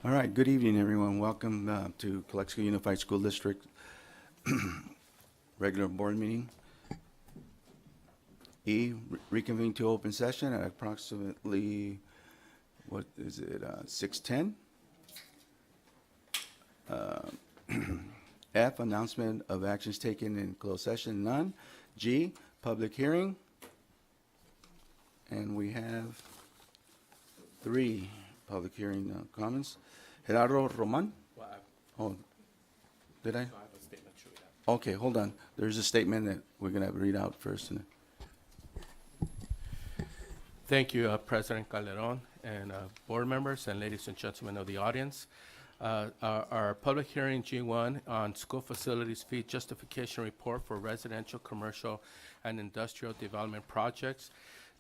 All right, good evening, everyone. Welcome to Calexico Unified School District regular board meeting. Reconvene to open session at approximately, what is it, 6:10? F, announcement of actions taken in closed session, none. G, public hearing. And we have 3 public hearing comments. Gerardo Roman? Oh, did I? I have a statement to read out. Okay, hold on. There's a statement that we're going to read out first. Thank you, President Calderon, and board members, and ladies and gentlemen of the audience. Our public hearing G1 on school facilities fee justification report for residential, commercial, and industrial development projects.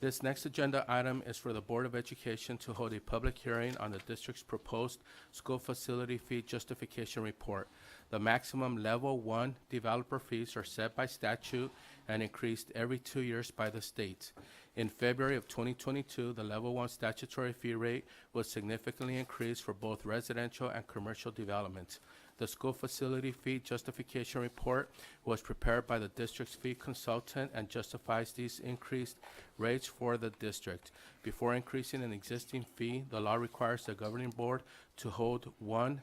This next agenda item is for the Board of Education to hold a public hearing on the district's proposed school facility fee justification report. The maximum level 1 developer fees are set by statute and increased every 2 years by the state. In February of 2022, the level 1 statutory fee rate was significantly increased for both residential and commercial developments. The school facility fee justification report was prepared by the district's fee consultant and justifies these increased rates for the district. Before increasing an existing fee, the law requires the governing board to hold one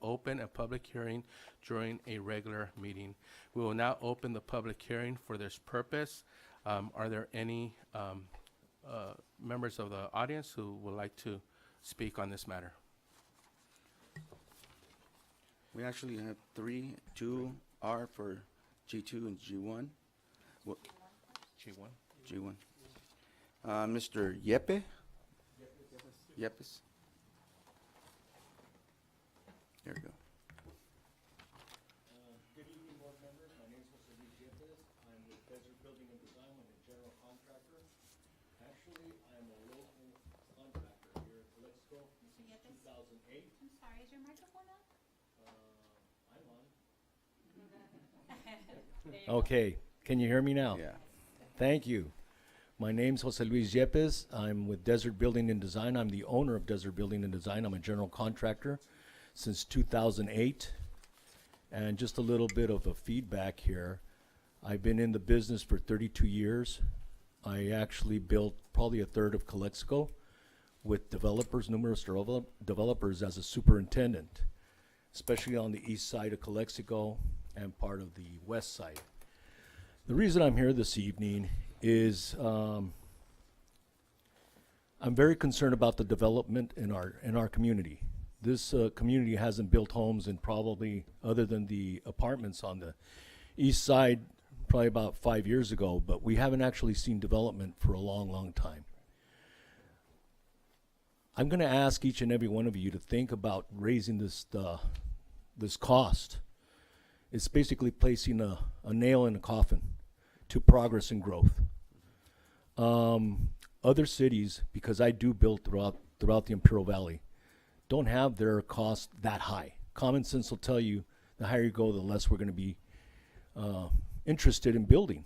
open and public hearing during a regular meeting. We will now open the public hearing for this purpose. Are there any members of the audience who would like to speak on this matter? We actually have 3, 2 are for G2 and G1. G1. G1. Mr. Yepes? Yepes? There we go. Good evening, board members. My name is Jose Luis Yepes. I'm with Desert Building and Design. I'm a general contractor. Actually, I'm a local contractor here in Calexico since 2008. I'm sorry, is your microphone on? I'm on. There you go. Okay, can you hear me now? Yeah. Thank you. My name's Jose Luis Yepes. I'm with Desert Building and Design. I'm the owner of Desert Building and Design. I'm a general contractor since 2008. And just a little bit of a feedback here. I've been in the business for 32 years. I actually built probably a third of Calexico with developers, numerous developers as a superintendent, especially on the east side of Calexico and part of the west side. The reason I'm here this evening is I'm very concerned about the development in our community. This community hasn't built homes in probably, other than the apartments on the east side, probably about 5 years ago, but we haven't actually seen development for a long, long time. I'm going to ask each and every one of you to think about raising this cost. It's basically placing a nail in a coffin to progress and growth. Other cities, because I do build throughout the Imperial Valley, don't have their cost that high. Common sense will tell you the higher you go, the less we're going to be interested in building.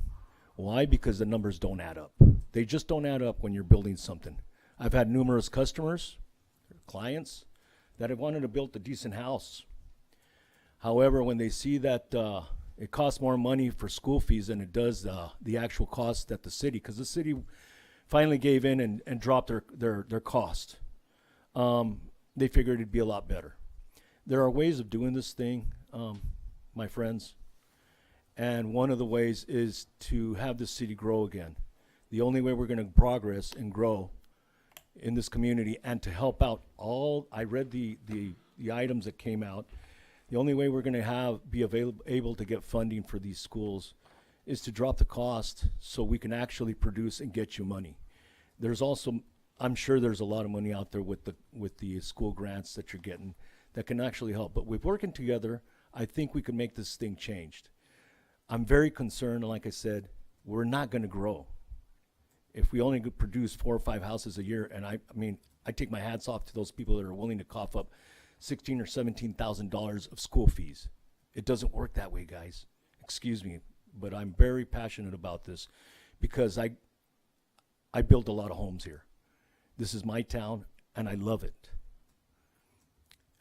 Why? Because the numbers don't add up. They just don't add up when you're building something. I've had numerous customers, clients, that have wanted to build a decent house. However, when they see that it costs more money for school fees than it does the actual cost at the city, because the city finally gave in and dropped their cost. They figured it'd be a lot better. There are ways of doing this thing, my friends, and one of the ways is to have the city grow again. The only way we're going to progress and grow in this community and to help out I read the items that came out. The only way we're going to be able to get funding for these schools is to drop the cost so we can actually produce and get you money. There's also, I'm sure there's a lot of money out there with the school grants that you're getting that can actually help. But with working together, I think we can make this thing changed. I'm very concerned, like I said, we're not going to grow. If we only could produce 4 or 5 houses a year, and I mean, I take my hats off to those people that are willing to cough up $16,000 or $17,000 of school fees. It doesn't work that way, guys. Excuse me, but I'm very passionate about this because I built a lot of homes here. This is my town, and I love it.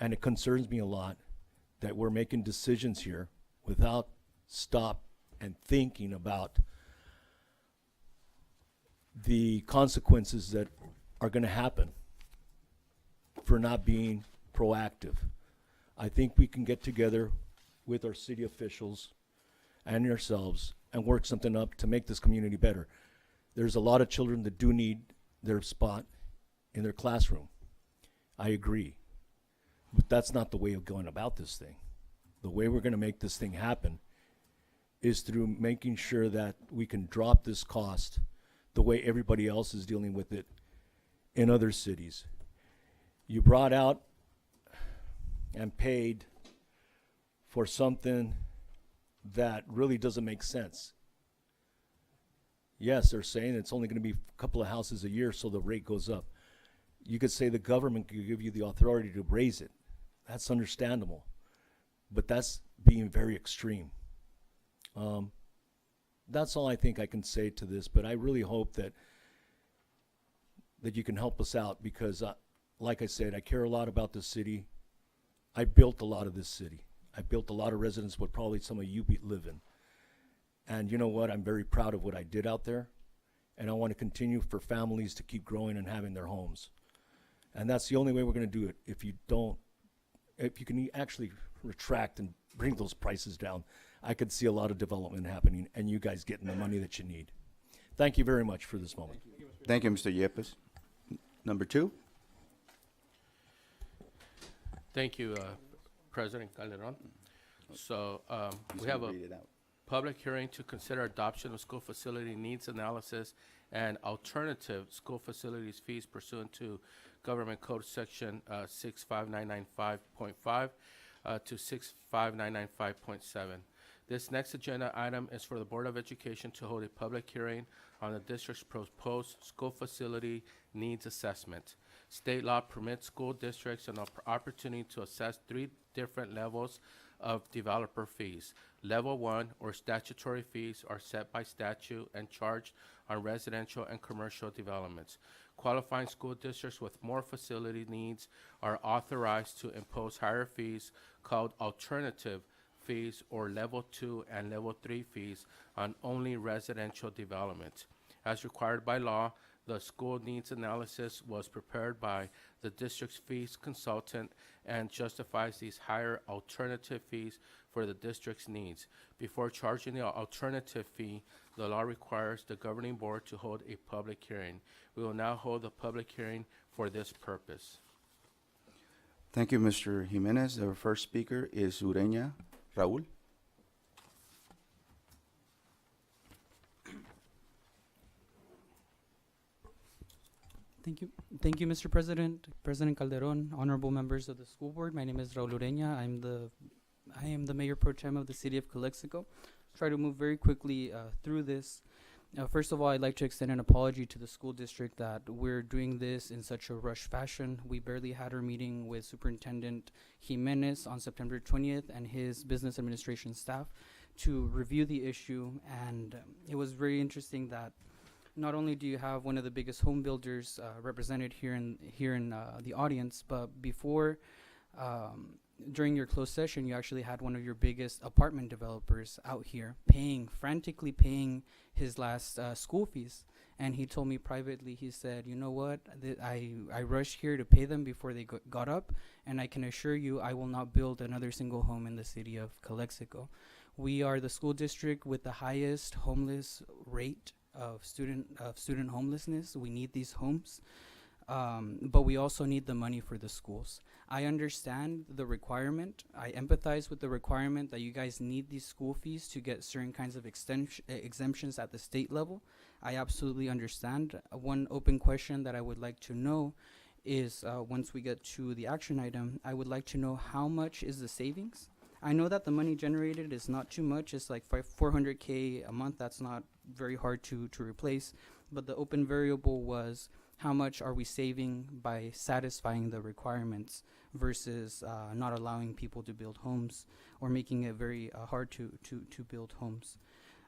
And it concerns me a lot that we're making decisions here without stop and thinking about the consequences that are going to happen for not being proactive. I think we can get together with our city officials and yourselves and work something up to make this community better. There's a lot of children that do need their spot in their classroom. I agree. But that's not the way of going about this thing. The way we're going to make this thing happen is through making sure that we can drop this cost the way everybody else is dealing with it in other cities. You brought out and paid for something that really doesn't make sense. Yes, they're saying it's only going to be a couple of houses a year, so the rate goes up. You could say the government could give you the authority to raise it. That's understandable. But that's being very extreme. That's all I think I can say to this, but I really hope that you can help us out because, like I said, I care a lot about this city. I built a lot of this city. I built a lot of residents what probably some of you live in. And you know what? I'm very proud of what I did out there. And I want to continue for families to keep growing and having their homes. And that's the only way we're going to do it. If you can actually retract and bring those prices down, I could see a lot of development happening and you guys getting the money that you need. Thank you very much for this moment. Thank you, Mr. Yepes. Number 2? Thank you, President Calderon. So He's we have gonna a read it out. public hearing to consider adoption of school facility needs analysis and alternative school facilities fees pursuant to Government Code Section 65995.5 to 65995.7. This next agenda item is for the Board of Education to hold a public hearing on the district's proposed school facility needs assessment. State law permits school districts an opportunity to assess 3 different levels of developer fees. Level 1, or statutory fees, are set by statute and charged on residential and commercial developments. Qualifying school districts with more facility needs are authorized to impose higher fees called alternative fees, or level 2 and level 3 fees on only residential developments. As required by law, the school needs analysis was prepared by the district's fees consultant and justifies these higher alternative fees for the district's needs. Before charging the alternative fee, the law requires the governing board to hold a public hearing. We will now hold the public hearing for this purpose. Thank you, Mr. Jimenez. Our first speaker is Ureña Raúl. Thank you, Mr. President, President Calderon, honorable members of the school board. My name is Raul Ureña. I am the mayor pro tem of the city of Calexico. Try to move very quickly through this. First of all, I'd like to extend an apology to the school district that we're doing this in such a rush fashion. We barely had our meeting with Superintendent Jimenez on September 20th and his business administration staff to review the issue, and it was very interesting that not only do you have one of the biggest home builders represented here in the audience, but before, during your closed session, you actually had one of your biggest apartment developers out here frantically paying his last school fees. And he told me privately, he said, you know what, I rushed here to pay them before they got up, and I can assure you I will not build another single home in the city of Calexico. We are the school district with the highest homeless rate of student homelessness. We need these homes, but we also need the money for the schools. I understand the requirement. I empathize with the requirement that you guys need these school fees to get certain kinds of exemptions at the state level. I absolutely understand. One open question that I would like to know is, once we get to the action item, I would like to know how much is the savings. I know that the money generated is not too much. It's like $400K a month. That's not very hard to replace. But the open variable was, how much are we saving by satisfying the requirements versus not allowing people to build homes or making it very hard to build homes.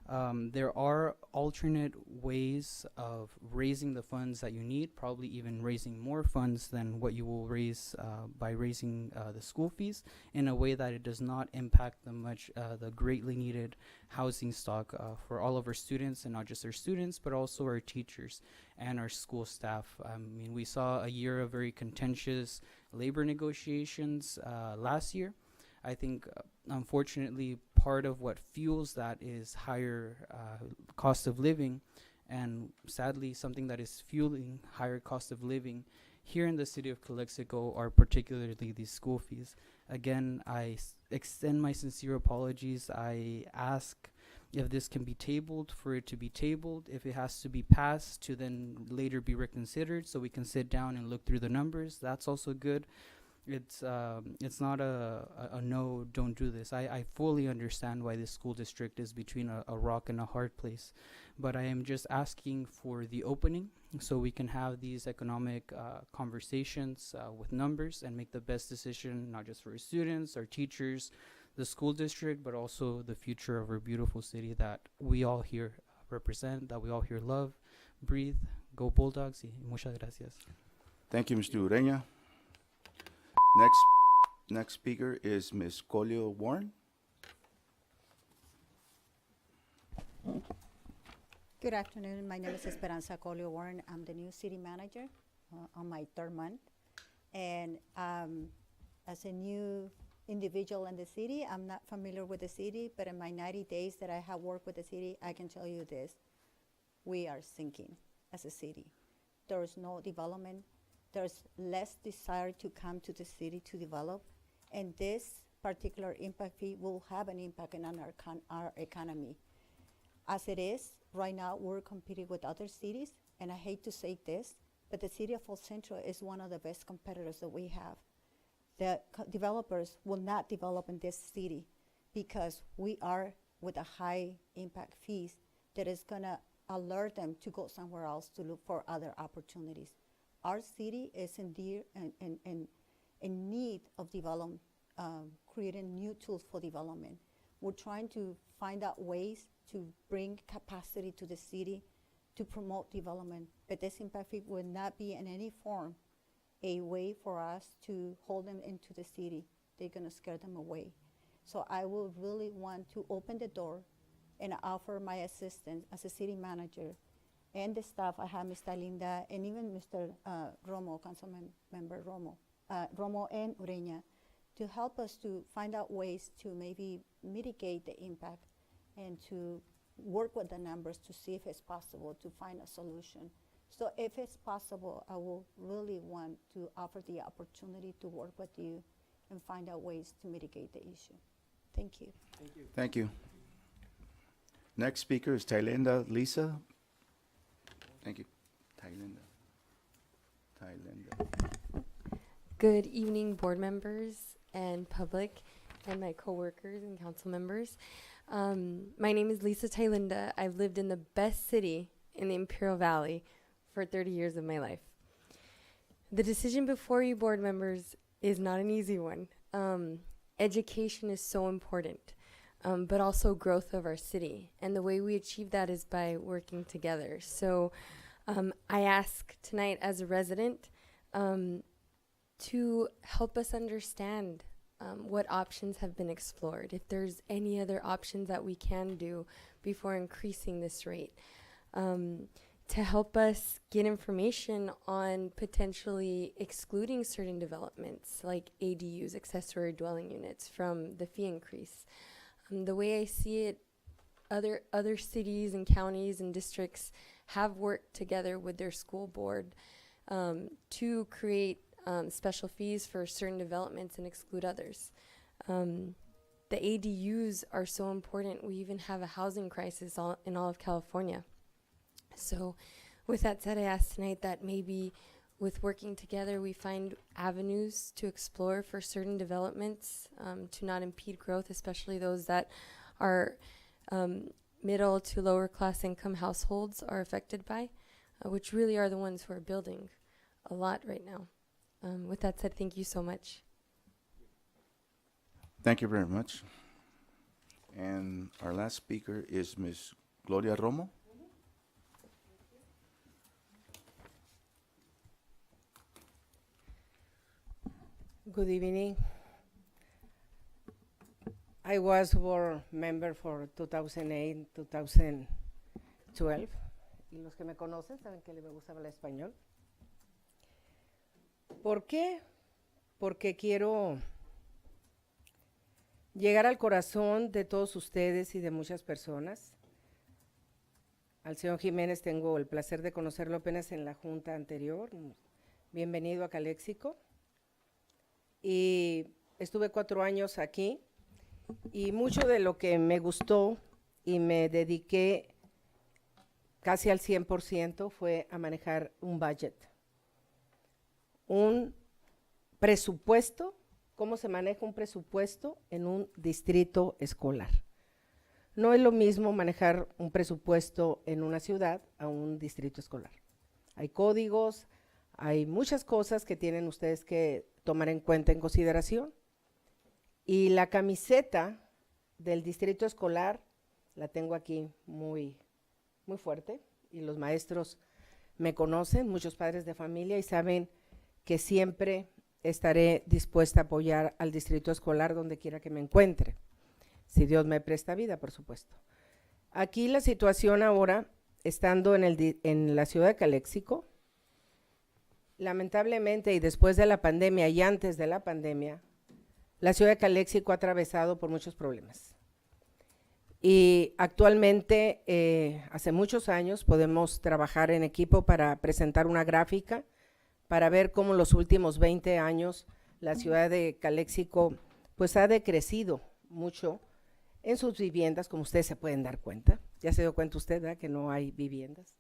There are alternate ways of raising the funds that you need, probably even raising more funds than what you will raise by raising the school fees in a way that it does not impact the greatly needed housing stock for all of our students, and not just our students, but also our teachers and our school staff. I mean, we saw a year of very contentious labor negotiations last year. I think, unfortunately, part of what fuels that is higher cost of living, and sadly, something that is fueling higher cost of living here in the city of Calexico are particularly these school fees. Again, I extend my sincere apologies. I ask if this can be tabled, for it to be tabled. If it has to be passed, to then later be reconsidered so we can sit down and look through the numbers. That's also good. It's not a no, don't do this. I fully understand why this school district is between a rock and a hard place, but I am just asking for the opening so we can have these economic conversations with numbers and make the best decision, not just for our students, our teachers, the school district, but also the future of our beautiful city that we all here represent, that we all here love, breathe. Go Bulldogs, y muchas gracias. Thank you, Mr. Ureña. Next speaker is Ms. Colio Warren. Good afternoon. My name is Esperanza Colio Warren. I'm the new city manager on my third month. And as a new individual in the city, I'm not familiar with the city, but in my 90 days that I have worked with the city, I can tell you this. We are sinking as a city. There is no development. There's less desire to come to the city to develop. And this particular impact fee will have an impact on our economy. As it is, right now we're competing with other cities, and I hate to say this, but the city of El Centro is one of the best competitors that we have. The developers will not develop in this city because we are with a high impact fees that is gonna alert them to go somewhere else to look for other opportunities. Our city is in need of development, creating new tools for development. We're trying to find out ways to bring capacity to the city to promote development, but this impact fee will not be in any form a way for us to hold them into the city. They're gonna scare them away. So I will really want to open the door and offer my assistance as a city manager and the staff. I have Mr. Linda and even Mr. Romo, Councilman Member Romo and Ureña, to help us to find out ways to maybe mitigate the impact and to work with the numbers to see if it's possible to find a solution. So if it's possible, I will really want to offer the opportunity to work with you and find out ways to mitigate the issue. Thank you. Thank you. Next speaker is Thailenda Lisa. Thank you. Thailenda. Good evening, board members and public and my coworkers and council members. My name is Lisa Thailenda. I've lived in the best city in the Imperial Valley for 30 years of my life. The decision before you, board members, is not an easy one. Education is so important, but also growth of our city. And the way we achieve that is by working together. So I ask tonight as a resident to help us understand what options have been explored, if there's any other options that we can do before increasing this rate, to help us get information on potentially excluding certain developments like ADUs, accessory dwelling units, from the fee increase. The way I see it, other cities and counties and districts have worked together with their school board to create special fees for certain developments and exclude others. The ADUs are so important. We even have a housing crisis in all of California. So with that said, I ask tonight that maybe with working together, we find avenues to explore for certain developments to not impede growth, especially those that are middle to lower class income households are affected by, which really are the ones who are building a lot right now. With that said, thank you so much. Thank you very much. And our last speaker is Ms. Gloria Romo. Good evening. I was board member for 2008, 2012. Y los que me conocen saben que me gusta hablar español. ¿Por qué? Porque quiero llegar al corazón de todos ustedes y de muchas personas. Al señor Jiménez tengo el placer de conocerlo apenas en la junta anterior. Bienvenido a Caléxico. Y estuve 4 años aquí y mucho de lo que me gustó y me dediqué casi al 100% fue a manejar un budget, un presupuesto, cómo se maneja un presupuesto en un distrito escolar. No es lo mismo manejar un presupuesto en una ciudad a un distrito escolar. Hay códigos, hay muchas cosas que tienen ustedes que tomar en cuenta, en consideración. Y la camiseta del distrito escolar la tengo aquí muy fuerte, y los maestros me conocen, muchos padres de familia, y saben que siempre estaré dispuesta a apoyar al distrito escolar donde quiera que me encuentre, si Dios me presta vida, por supuesto. Aquí la situación ahora, estando en la ciudad de Caléxico, lamentablemente, y después de la pandemia y antes de la pandemia, la ciudad de Caléxico ha atravesado por muchos problemas. Y actualmente, hace muchos años, podemos trabajar en equipo para presentar una gráfica, para ver cómo los últimos 20 años la ciudad de Caléxico pues ha decrecido mucho en sus viviendas, como ustedes se pueden dar cuenta. Ya se dio cuenta usted, ¿verdad?, que no hay viviendas.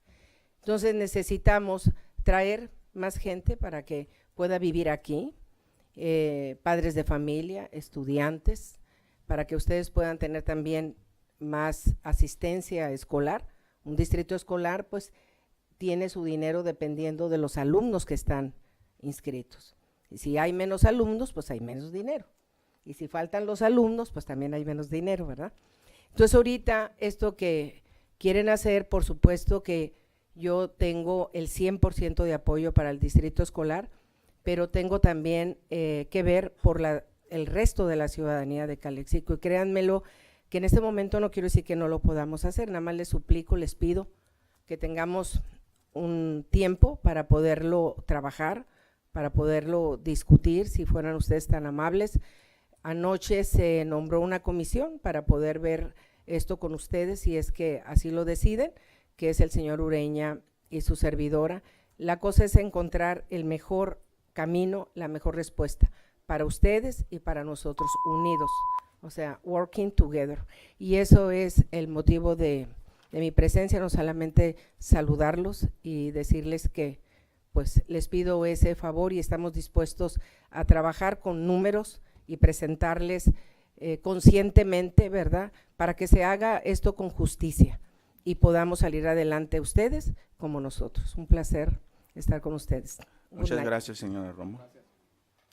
Entonces necesitamos traer más gente para que pueda vivir aquí, padres de familia, estudiantes, para que ustedes puedan tener también más asistencia escolar. Un distrito escolar pues tiene su dinero dependiendo de los alumnos que están inscritos. Y si hay menos alumnos, pues hay menos dinero. Y si faltan los alumnos, pues también hay menos dinero, ¿verdad? Entonces ahorita esto que quieren hacer, por supuesto que yo tengo el 100% de apoyo para el distrito escolar, pero tengo también que ver por el resto de la ciudadanía de Caléxico. Y créanmelo que en este momento no quiero decir que no lo podamos hacer, nada más les suplico, les pido que tengamos un tiempo para poderlo trabajar, para poderlo discutir, si fueran ustedes tan amables. Anoche se nombró una comisión para poder ver esto con ustedes, si es que así lo deciden, que es el señor Ureña y su servidora. La cosa es encontrar el mejor camino, la mejor respuesta para ustedes y para nosotros, unidos, o sea, working together. Y eso es el motivo de mi presencia, no solamente saludarlos y decirles que pues les pido ese favor y estamos dispuestos a trabajar con números y presentarles conscientemente, ¿verdad?, para que se haga esto con justicia y podamos salir adelante ustedes como nosotros. Un placer estar con ustedes. Muchas gracias, señora Romo.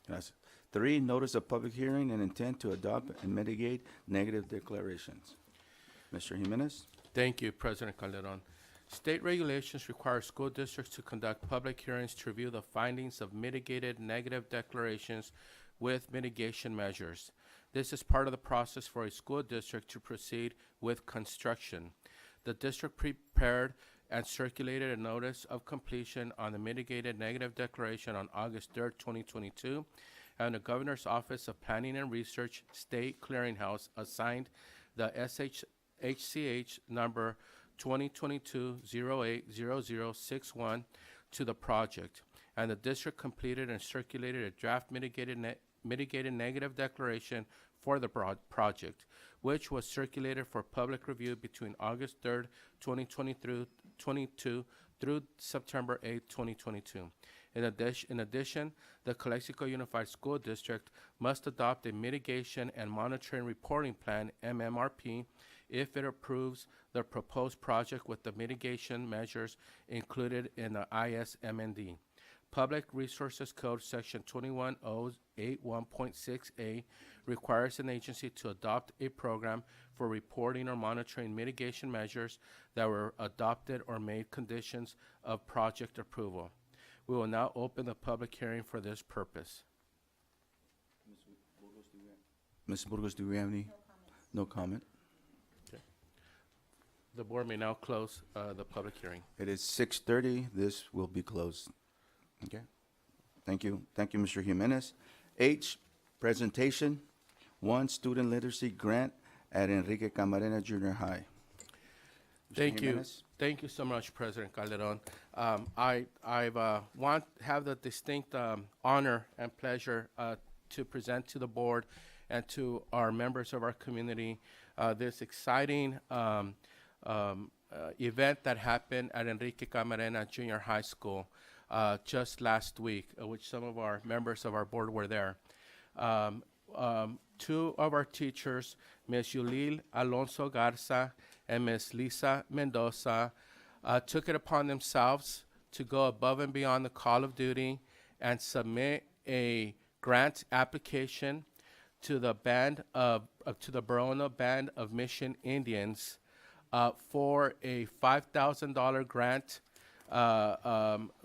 Gracias. 3, notice of public hearing and intent to adopt and mitigate negative declarations. Mr. Jimenez. Thank you, President Calderon. State regulations require school districts to conduct public hearings to review the findings of mitigated negative declarations with mitigation measures. This is part of the process for a school district to proceed with construction. The district prepared and circulated a notice of completion on the mitigated negative declaration on August 3rd, 2022, and the Governor's Office of Planning and Research State Clearinghouse assigned the HCH number 2022-080061 to the project, and the district completed and circulated a draft mitigated negative declaration for the project, which was circulated for public review between August 3rd, 2022 through September 8th, 2022. In addition, the Calexico Unified School District must adopt a mitigation and monitoring reporting plan, MMRP, if it approves the proposed project with the mitigation measures included in the ISMND. Public Resources Code, Section 21081.6A, requires an agency to adopt a program for reporting or monitoring mitigation measures that were adopted or made conditions of project approval. We will now open the public hearing for this purpose. Ms. Burgos, do we have any? No comment. The board may now close the public hearing. It is 6:30. This will be closed. Okay. Thank you. Thank you, Mr. Jimenez. H, presentation, 1, student literacy grant at Enrique Camarena Junior High. Mr. Thank you. Jimenez? Thank you so much, President Calderon. I have the distinct honor and pleasure to present to the board and to our members of our community this exciting event that happened at Enrique Camarena Junior High School just last week, which some of our members of our board were there. Two of our teachers, Ms. Yulil Alonso Garza and Ms. Lisa Mendoza, took it upon themselves to go above and beyond the call of duty and submit a grant application to the to the Barona Band of Mission Indians for a $5,000 grant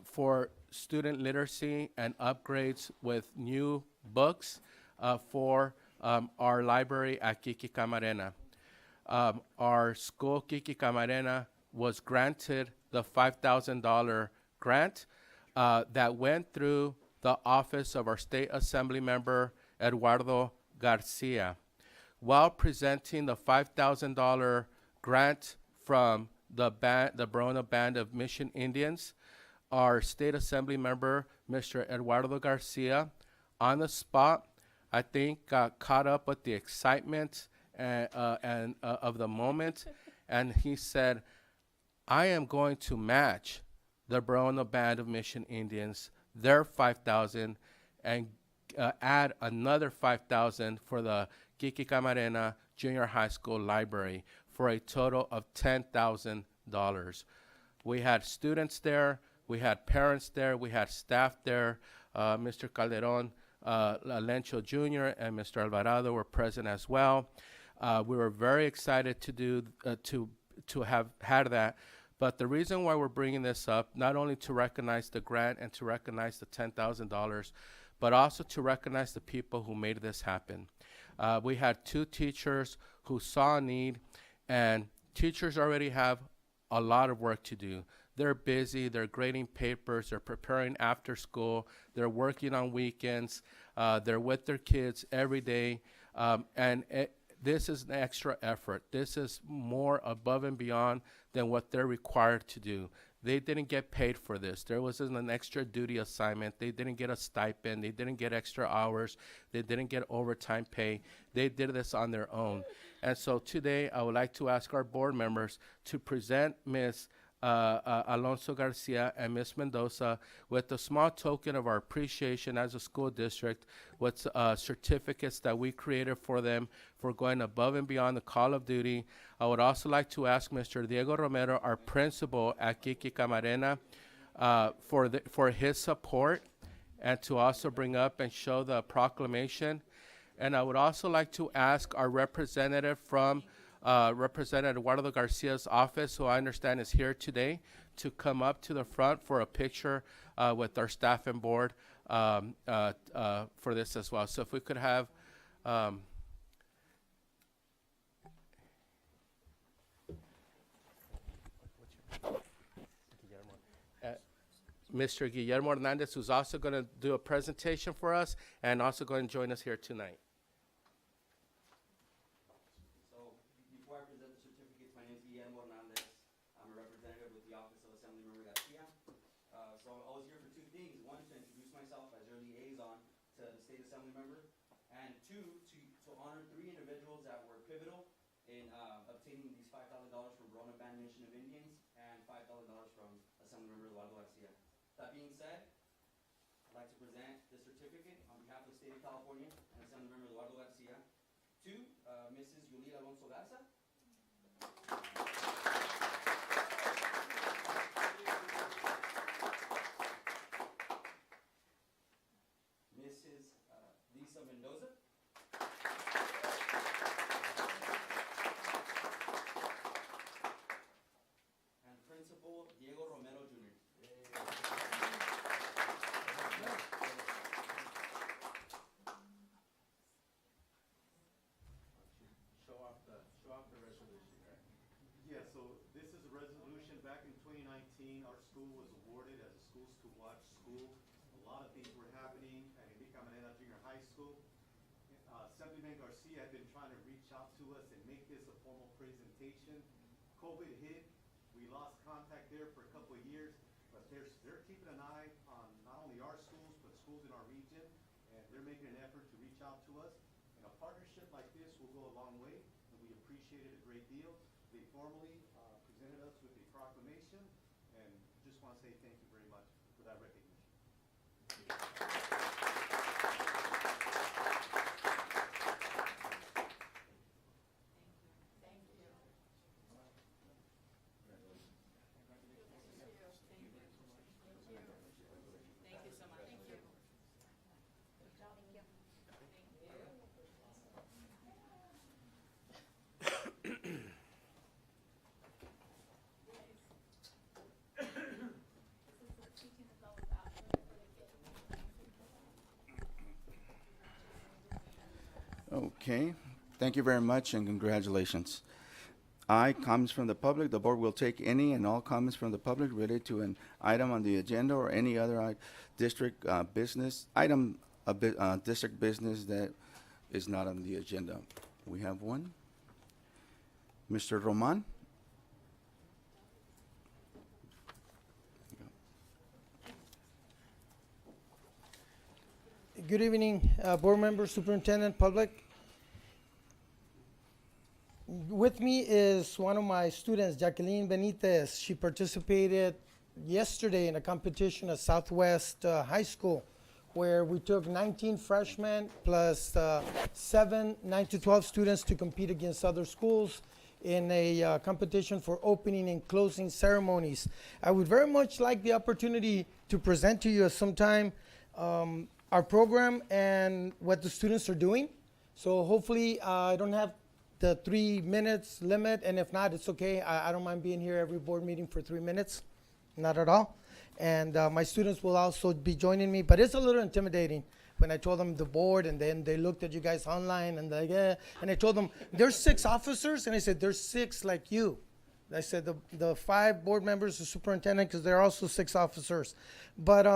for student literacy and upgrades with new books for our library at Kiki Camarena. Our school, Kiki Camarena, was granted the $5,000 grant that went through the office of our state assembly member, Eduardo Garcia. While presenting the $5,000 grant from the Barona Band of Mission Indians, our state assembly member, Mr. Eduardo Garcia, on the spot, I think got caught up with the excitement of the moment, and he said, I am going to match the Barona Band of Mission Indians, their $5,000, and add another $5,000 for the Kiki Camarena Junior High School Library for a total of $10,000. We had students there, we had parents there, we had staff there. Mr. Calderon, Lencho Jr. and Mr. Alvarado were present as well. We were very excited to have had that. But the reason why we're bringing this up, not only to recognize the grant and to recognize the $10,000, but also to recognize the people who made this happen. We had two teachers who saw a need, and teachers already have a lot of work to do. They're busy, they're grading papers, they're preparing after school, they're working on weekends, they're with their kids every day, this is an extra effort. This is more above and beyond than what they're required to do. They didn't get paid for this. There wasn't an extra duty assignment. They didn't get a stipend. They didn't get extra hours. They didn't get overtime pay. They did this on their own. And so today I would like to ask our board members to present Ms. Alonso Garcia and Ms. Mendoza with a small token of our appreciation as a school district with certificates that we created for them for going above and beyond the call of duty. I would also like to ask Mr. Diego Romero, our principal at Kiki Camarena, for his support and to also bring up and show the proclamation. And I would also like to ask our representative from Representative Eduardo Garcia's office, who I understand is here today, to come up to the front for a picture with our staff and board for this as well. So if we could have Mr. Guillermo Hernandez, who's also going to do a presentation for us and also going to join us here tonight. Before I present the certificates, my name is Guillermo Hernandez. I'm a representative with the Office of Assemblymember Garcia. So I was here for two things. One, to introduce myself as your liaison to the State Assembly member. And two, to honor three individuals that were pivotal in obtaining these $5,000 from Barona Band Mission of Indians and $5,000 from Assemblymember Eduardo Garcia. That being said, I'd like to present the certificate on behalf of the State of California and Assemblymember Eduardo Garcia to Mrs. Yulil Alonso Garza. Mrs. Lisa Mendoza. And Principal Diego Romero Jr. Show off the resolution, right? Yeah, so this is a resolution. Back in 2019, our school was awarded as a Schools to Watch school. A lot of things were happening at Enrique Manera Junior High School. Assemblyman Garcia had been trying to reach out to us and make this a formal presentation. COVID hit, we lost contact there for a couple of years, but they're keeping an eye on not only our schools, but schools in our region, and they're making an effort to reach out to us. And a partnership like this will go a long way, and we appreciate it a great deal. They formally presented us with a proclamation, and just want to say thank you very much for that recognition. Okay, thank you very much and congratulations. I, comments from the public. The board will take any and all comments from the public related to an item on the agenda or any other district business, district business that is not on the agenda. We have one. Mr. Roman? Good evening, board members, superintendent, public. With me is one of my students, Jacqueline Benitez. She participated yesterday in a competition at Southwest High School where we took 19 freshmen plus 7 9 to 12 students to compete against other schools in a competition for opening and closing ceremonies. I would very much like the opportunity to present to you at some time our program and what the students are doing. So hopefully I don't have the 3 minutes limit, and if not, it's okay. I don't mind being here every board meeting for 3 minutes, not at all. And my students will also be joining me, but it's a little intimidating when I told them the board, and then they looked at you guys online, and like, and I told them, there's 6 officers, and I said, there's 6 like you. I said, the 5 board members, the superintendent, because there are also 6 officers. But,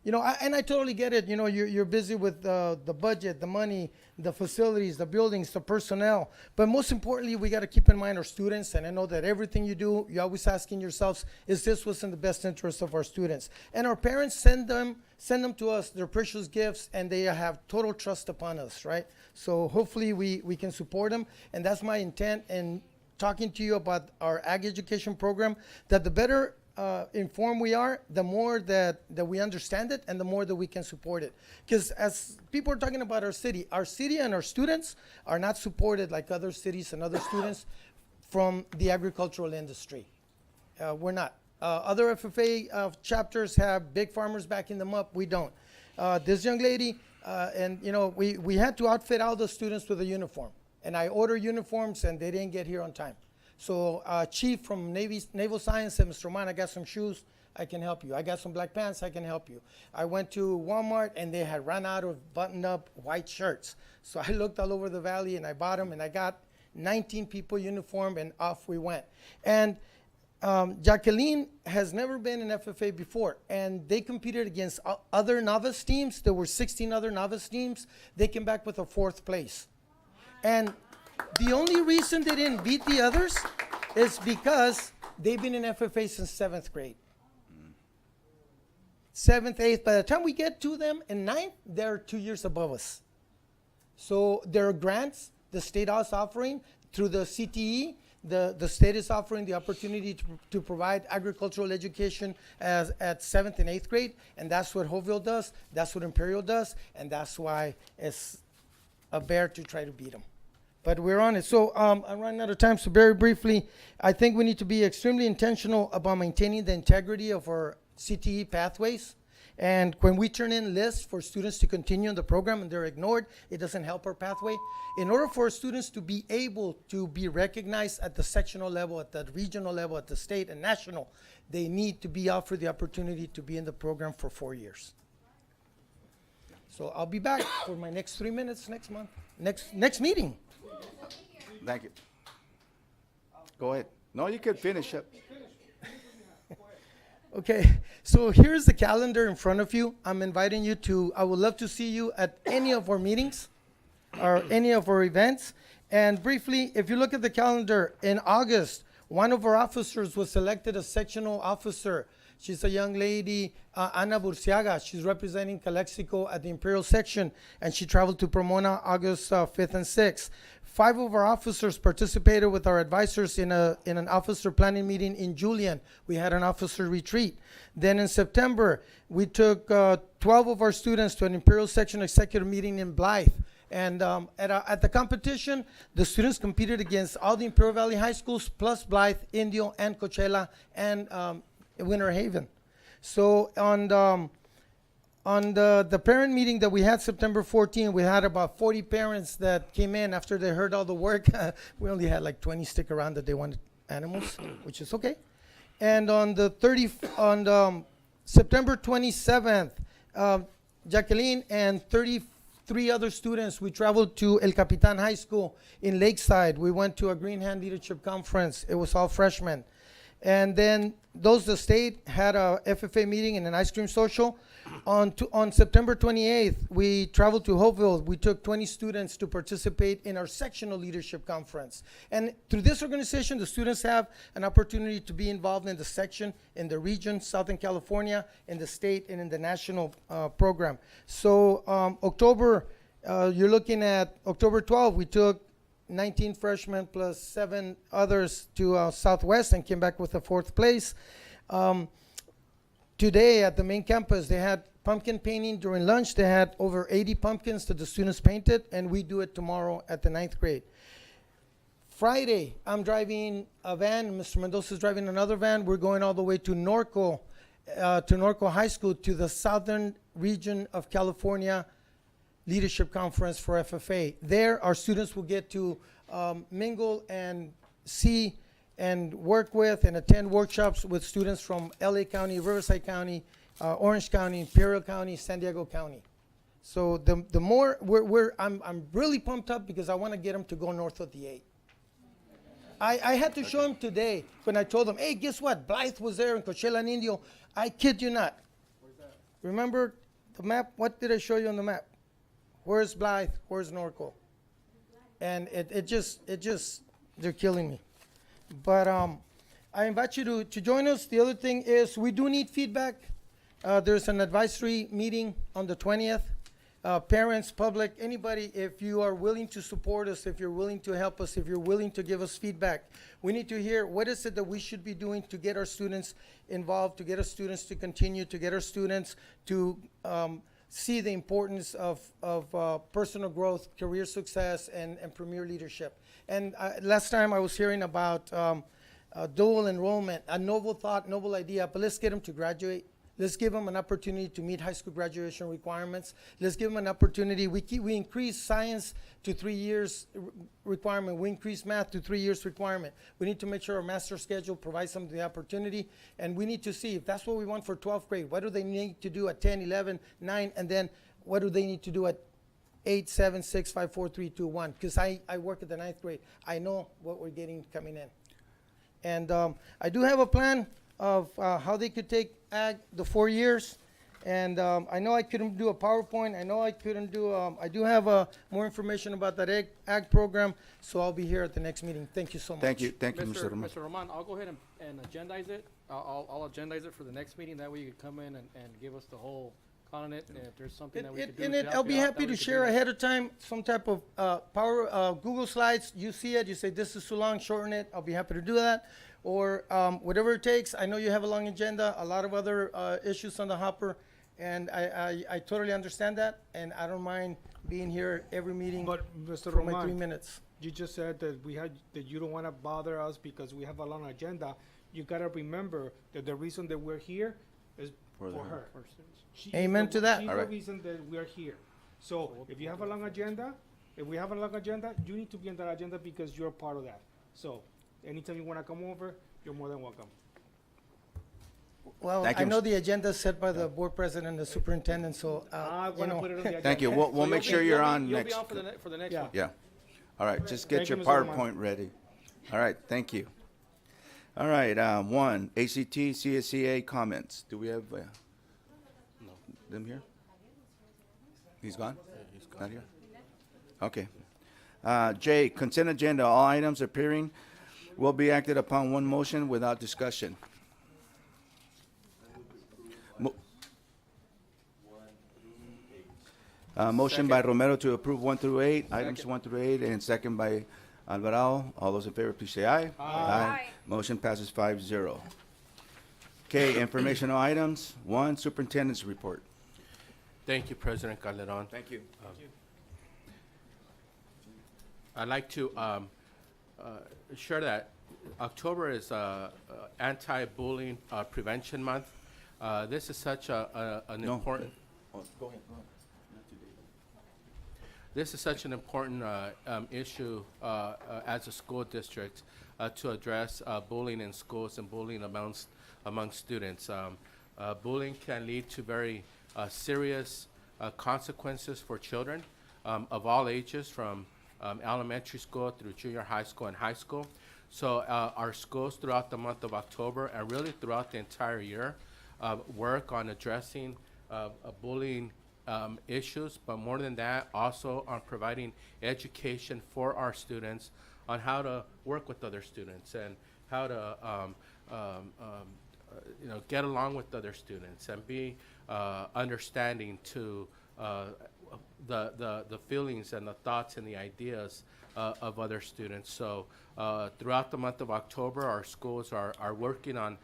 you know, and I totally get it. You know, you're busy with the budget, the money, the facilities, the buildings, the personnel. But most importantly, we got to keep in mind our students. And I know that everything you do, you're always asking yourselves, is this what's in the best interest of our students? And our parents send them to us, their precious gifts, and they have total trust upon us, right? So hopefully we can support them. And that's my intent in talking to you about our ag education program, that the better informed we are, the more that we understand it and the more that we can support it. Because as people are talking about our city and our students are not supported like other cities and other students from the agricultural industry. We're not. Other FFA chapters have big farmers backing them up. We don't. This young lady, and you know, we had to outfit all the students with a uniform. And I ordered uniforms and they didn't get here on time. So Chief from Naval Science said, Mr. Roman, I got some shoes, I can help you. I got some black pants, I can help you. I went to Walmart and they had run out of buttoned up white shirts. So I looked all over the valley and I bought them, and I got 19 people uniform, and off we went. And Jacqueline has never been in FFA before, and they competed against other novice teams. There were 16 other novice teams. They came back with a 4th place. And the only reason they didn't beat the others is because they've been in FFA since 7th grade. 7th, 8th, by the time we get to them in 9th, they're 2 years above us. So there are grants the state is offering through the CTE. The state is offering the opportunity to provide agricultural education at 7th and 8th grade, and that's what Hoville does, that's what Imperial does, and that's why it's a bear to try to beat them. But we're on it. So I'm running out of time, so very briefly, I think we need to be extremely intentional about maintaining the integrity of our CTE pathways. And when we turn in lists for students to continue in the program and they're ignored, it doesn't help our pathway. In order for students to be able to be recognized at the sectional level, at the regional level, at the state and national, they need to be offered the opportunity to be in the program for 4 years. So I'll be back for my next 3 minutes next month, next meeting. Thank you. Go ahead. No, you can finish up. Okay, so here's the calendar in front of you. I'm inviting you to, I would love to see you at any of our meetings or any of our events. And briefly, if you look at the calendar, in August, one of our officers was selected as sectional officer. She's a young lady, Ana Burciaga. She's representing Calexico at the Imperial section, and she traveled to Pomona August 5th and 6th. 5 of our officers participated with our advisors in an officer planning meeting in Julian. We had an officer retreat. Then in September, we took 12 of our students to an Imperial section executive meeting in Blythe. And at the competition, the students competed against all the Imperial Valley high schools, plus Blythe, Indio, and Coachella, and Winter Haven. So on the parent meeting that we had September 14, we had about 40 parents that came in after they heard all the work. We only had like 20 stick around that they wanted animals, which is okay. And on September 27th, Jacqueline and 33 other students, we traveled to El Capitan High School in Lakeside. We went to a Green Hand Leadership Conference. It was all freshmen. And then those that stayed had a FFA meeting and an ice cream social. On September 28th, we traveled to Hopeville. We took 20 students to participate in our sectional leadership conference. And through this organization, the students have an opportunity to be involved in the section, in the region, Southern California, in the state, and in the national program. So you're looking at October 12th, we took 19 freshmen plus 7 others to Southwest and came back with a 4th place. Today at the main campus, they had pumpkin painting during lunch. They had over 80 pumpkins that the students painted, and we do it tomorrow at the 9th grade. Friday, I'm driving a van. Mr. Mendoza's driving another van. We're going all the way to Norco High School, to the Southern Region of California Leadership Conference for FFA. There, our students will get to mingle and see and work with and attend workshops with students from LA County, Riverside County, Orange County, Imperial County, San Diego County. So the more I'm really pumped up because I want to get them to go north of the 8. I had to show them today when I told them, hey, guess what? Blythe was there in Coachella and Indio. I kid you not. Where's that? Remember the map? What did I show you on the map? Where's Blythe? Where's Norco? And it just, they're killing me. But I invite you to join us. The other thing is we do need feedback. There's an advisory meeting on the 20th. Parents, public, anybody, if you are willing to support us, if you're willing to help us, if you're willing to give us feedback, we need to hear what is it that we should be doing to get our students involved, to get our students to continue, to get our students to see the importance of personal growth, career success, and premier leadership. And last time I was hearing about dual enrollment, a noble thought, noble idea, but let's get them to graduate. Let's give them an opportunity to meet high school graduation requirements. Let's give them an opportunity. We increase science to 3 years requirement. We increase math to 3 years requirement. We need to make sure our master schedule provides them the opportunity. And we need to see if that's what we want for 12th grade. What do they need to do at 10, 11, 9, and then what do they need to do at 8, 7, 6, 5, 4, 3, 2, 1? Because I work at the 9th grade. I know what we're getting coming in. And I do have a plan of how they could take ag the 4 years. And I know I couldn't do a PowerPoint. I know I couldn't do, I do have more information about that ag program, so I'll be here at the next meeting. Thank you so much. Thank you, Mr. Roman. Mr. Roman, I'll go ahead and agendize it. I'll agendize it for the next meeting. That way you can come in and give us the whole content. And if there's something that we could do. I'll be happy to share ahead of time some type of Google Slides. You see it, you say this is too long, shorten it. I'll be happy to do that. Or whatever it takes. I know you have a long agenda, a lot of other issues on the hopper, and I totally understand that, and I don't mind being here every meeting. But Mr. for my Roman, 3 minutes. You just said that that you don't want to bother us because we have a long agenda. You gotta remember that the reason that we're here is For for the- her. She is Amen the to one- that. She's All the right. reason that we are here. So if you have a long agenda, if we have a long agenda, you need to be on that agenda because you're part of that. So anytime you wanna come over, you're more than welcome. Well, Thank I you, know Mr. the agenda is set by the board president and the superintendent, so, I'm you gonna know. put it on the agenda. Thank you. We'll So make you'll sure be- you're you'll be- on You'll next. be on for the next Yeah. one. Yeah. All right, just get Thank your you, Mr. Romano. PowerPoint ready. All right, thank you. All right, one, ACT, CSCA comments. Do we have them here? He's gone? Not here? Okay. J, consent agenda. All items appearing will be acted upon one motion without discussion. Motion by Romero to approve 1 through 8, items 1 through 8, and second by Alvarado. All those in favor, please say aye. Aye. Motion passes 5-0. Okay, informational items. 1, superintendent's report. Thank you, President Calderon. Thank you. I'd like to share that October is Anti-Bullying Prevention Month. This is such an No. important. Go ahead. This is such an important issue as a school district to address bullying in schools and bullying among students. Bullying can lead to very serious consequences for children of all ages, from elementary school through junior high school and high school. So our schools throughout the month of October and really throughout the entire year work on addressing bullying issues, but more than that, also on providing education for our students on how to work with other students and how to get along with other students and be understanding to the feelings and the thoughts and the ideas of other students. So throughout the month of October, our schools are working on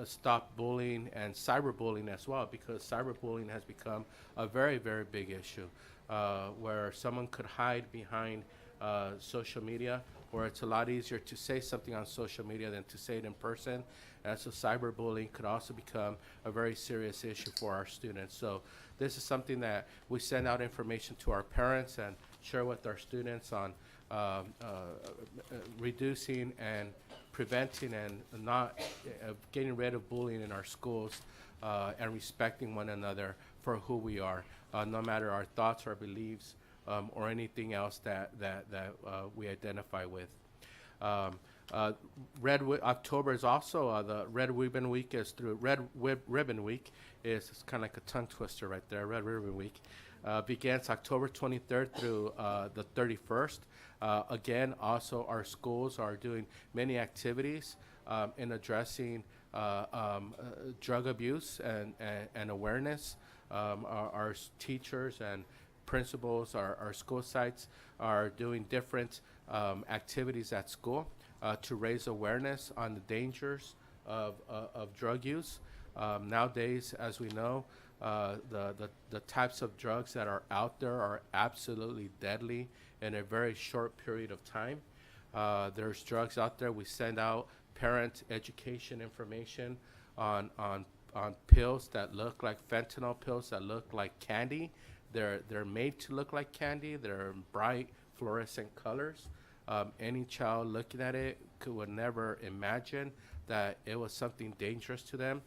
stop bullying and cyberbullying as well, because cyberbullying has become a very, very big issue where someone could hide behind social media, where it's a lot easier to say something on social media than to say it in person. And so cyberbullying could also become a very serious issue for our students. So this is something that we send out information to our parents and share with our students on reducing and preventing and not getting rid of bullying in our schools and respecting one another for who we are, no matter our thoughts or beliefs or anything else that we identify with. October is also the Red Ribbon Week is through Ribbon Week is it's kind of like a tongue twister right there. Red Ribbon Week begins October 23rd through the 31st. Again, also our schools are doing many activities in addressing drug abuse and awareness. Our teachers and principals, our school sites are doing different activities at school to raise awareness on the dangers of drug use. Nowadays, as we know, the types of drugs that are out there are absolutely deadly in a very short period of time. There's drugs out there. We send out parent education information on pills that look like fentanyl pills that look like candy. They're made to look like candy. They're in bright fluorescent colors. Any child looking at it would never imagine that it was something dangerous to them.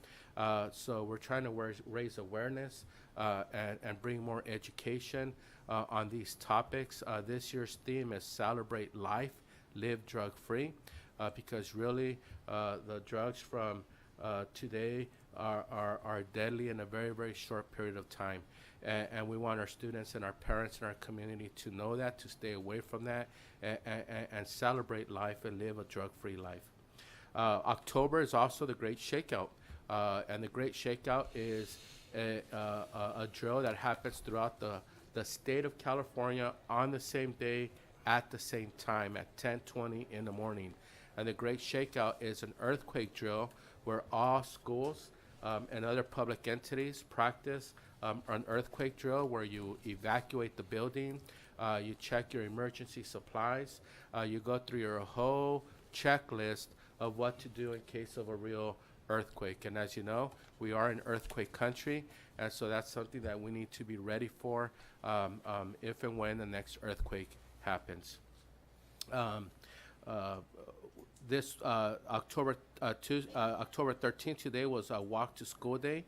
So we're trying to raise awareness and bring more education on these topics. This year's theme is Celebrate Life, Live Drug-Free, because really the drugs from today are deadly in a very, very short period of time. And we want our students and our parents and our community to know that, to stay away from that, and celebrate life and live a drug-free life. October is also the Great Shakeout. And the Great Shakeout is a drill that happens throughout the state of California on the same day at the same time at 10:20 in the morning. And the Great Shakeout is an earthquake drill where all schools and other public entities practice an earthquake drill where you evacuate the building, you check your emergency supplies, you go through your whole checklist of what to do in case of a real earthquake. And as you know, we are an earthquake country, and so that's something that we need to be ready for if and when the next earthquake happens. This October 13th today was a walk to school day.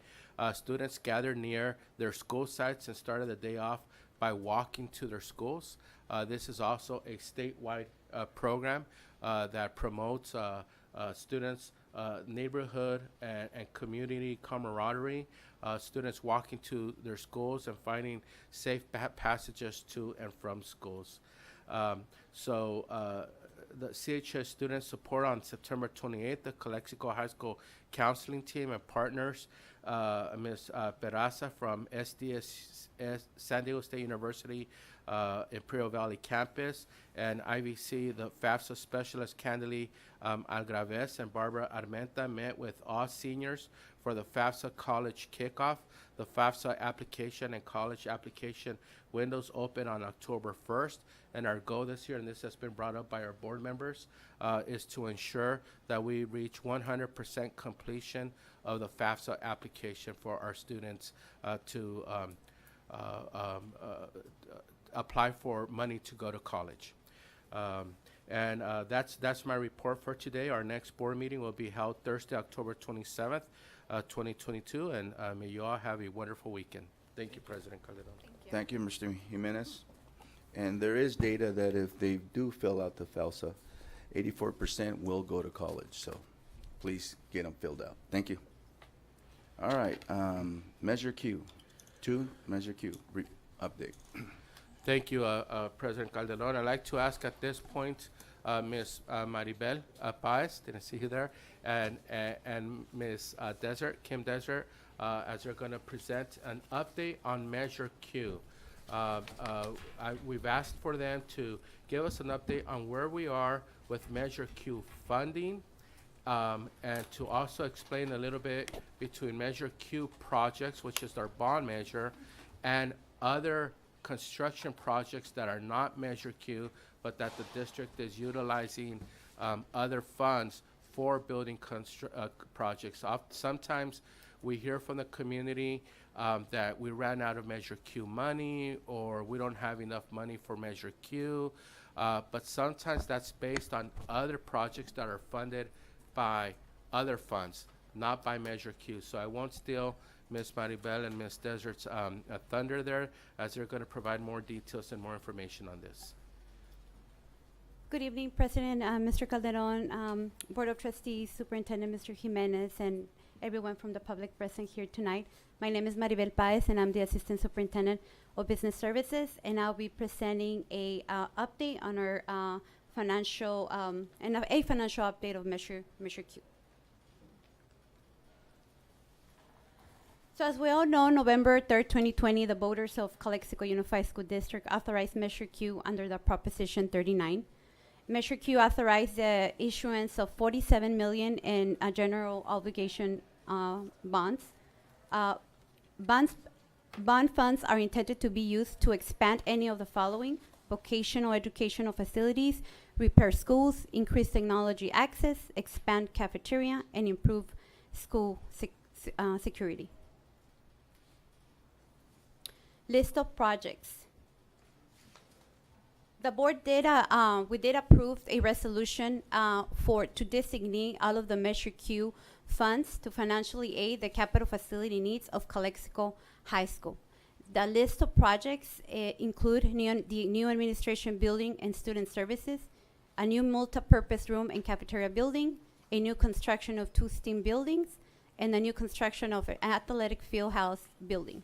Students gathered near their school sites and started the day off by walking to their schools. This is also a statewide program that promotes students' neighborhood and community camaraderie, students walking to their schools and finding safe passages to and from schools. The CHS students support on September 28th the Calexico High School counseling team and partners, Ms. Peraza from San Diego State University Imperial Valley campus, and IVC, the FAFSA specialist Candaly Algraves and Barbara Armenta met with all seniors for the FAFSA college kickoff. The FAFSA application and college application windows open on October 1st, and our goal this year, and this has been brought up by our board members, is to ensure that we reach 100% completion of the FAFSA application for our students to apply for money to go to college. That's my report for today. Our next board meeting will be held Thursday, October 27th, 2022, and may you all have a wonderful weekend. Thank you, President Calderon. Thank you, Mr. Jimenez. And there is data that if they do fill out the FAFSA, 84% will go to college. So please get them filled out. Thank you. All right, Measure Q, Measure Q, update. Thank you, President Calderon. I'd like to ask at this point, Ms. Maribel Paez, didn't see you there, and Ms. Kim Desert, as they're going to present an update on Measure Q. We've asked for them to give us an update on where we are with Measure Q funding, and to also explain a little bit between Measure Q projects, which is our bond measure, and other construction projects that are not Measure Q, but that the district is utilizing other funds for building projects. Sometimes we hear from the community that we ran out of Measure Q money, or we don't have enough money for Measure Q, but sometimes that's based on other projects that are funded by other funds, not by Measure Q. So I won't steal Ms. Maribel and Ms. Desert's thunder there, as they're going to provide more details and more information on this. Good evening, President, Mr. Calderon, Board of Trustees, Superintendent Mr. Jimenez, and everyone from the public present here tonight. My name is Maribel Paez, and I'm the Assistant Superintendent of Business Services, and I'll be presenting a update on our financial and a financial update of Measure Q. So as we all know, November 3rd, 2020, the voters of Calexico Unified School District authorized Measure Q under the Proposition 39. Measure Q authorized the issuance of $47 million in general obligation bonds. Bond funds are intended to be used to expand any of the following: vocational educational facilities, repair schools, increase technology access, expand cafeteria, and improve school security. List of projects. The board did approve a resolution to designate all of the Measure Q funds to financially aid the capital facility needs of Calexico High School. The list of projects include the new administration building and student services, a new multi-purpose room and cafeteria building, a new construction of 2 STEAM buildings, and a new construction of an athletic field house building.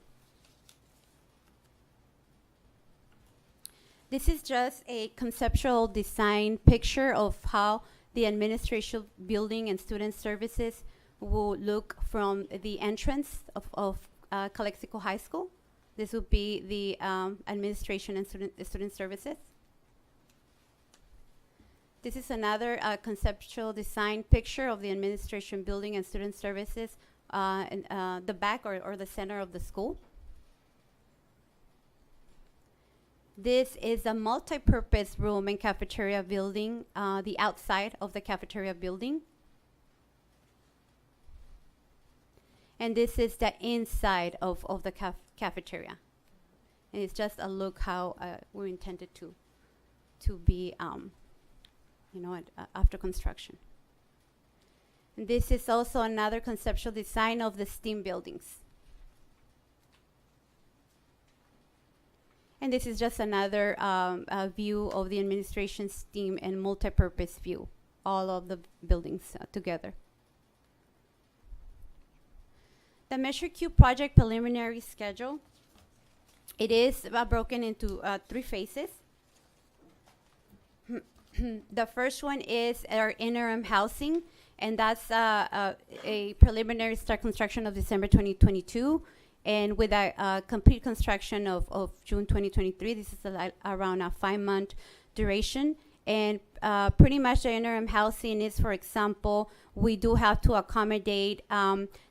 This is just a conceptual design picture of how the administration building and student services will look from the entrance of Calexico High School. This would be the administration and student services. This is another conceptual design picture of the administration building and student services in the back or the center of the school. This is a multi-purpose room and cafeteria building, the outside of the cafeteria building. And this is the inside of the cafeteria. And it's just a look how we're intended to be, after construction. And this is also another conceptual design of the STEAM buildings. And this is just another view of the administration STEAM and multipurpose view, all of the buildings together. The Measure Q project preliminary schedule, it is broken into 3 phases. The first one is our interim housing, and that's a preliminary start construction of December 2022, and with a complete construction of June 2023. This is around a 5-month duration. And pretty much the interim housing is, for example, we do have to accommodate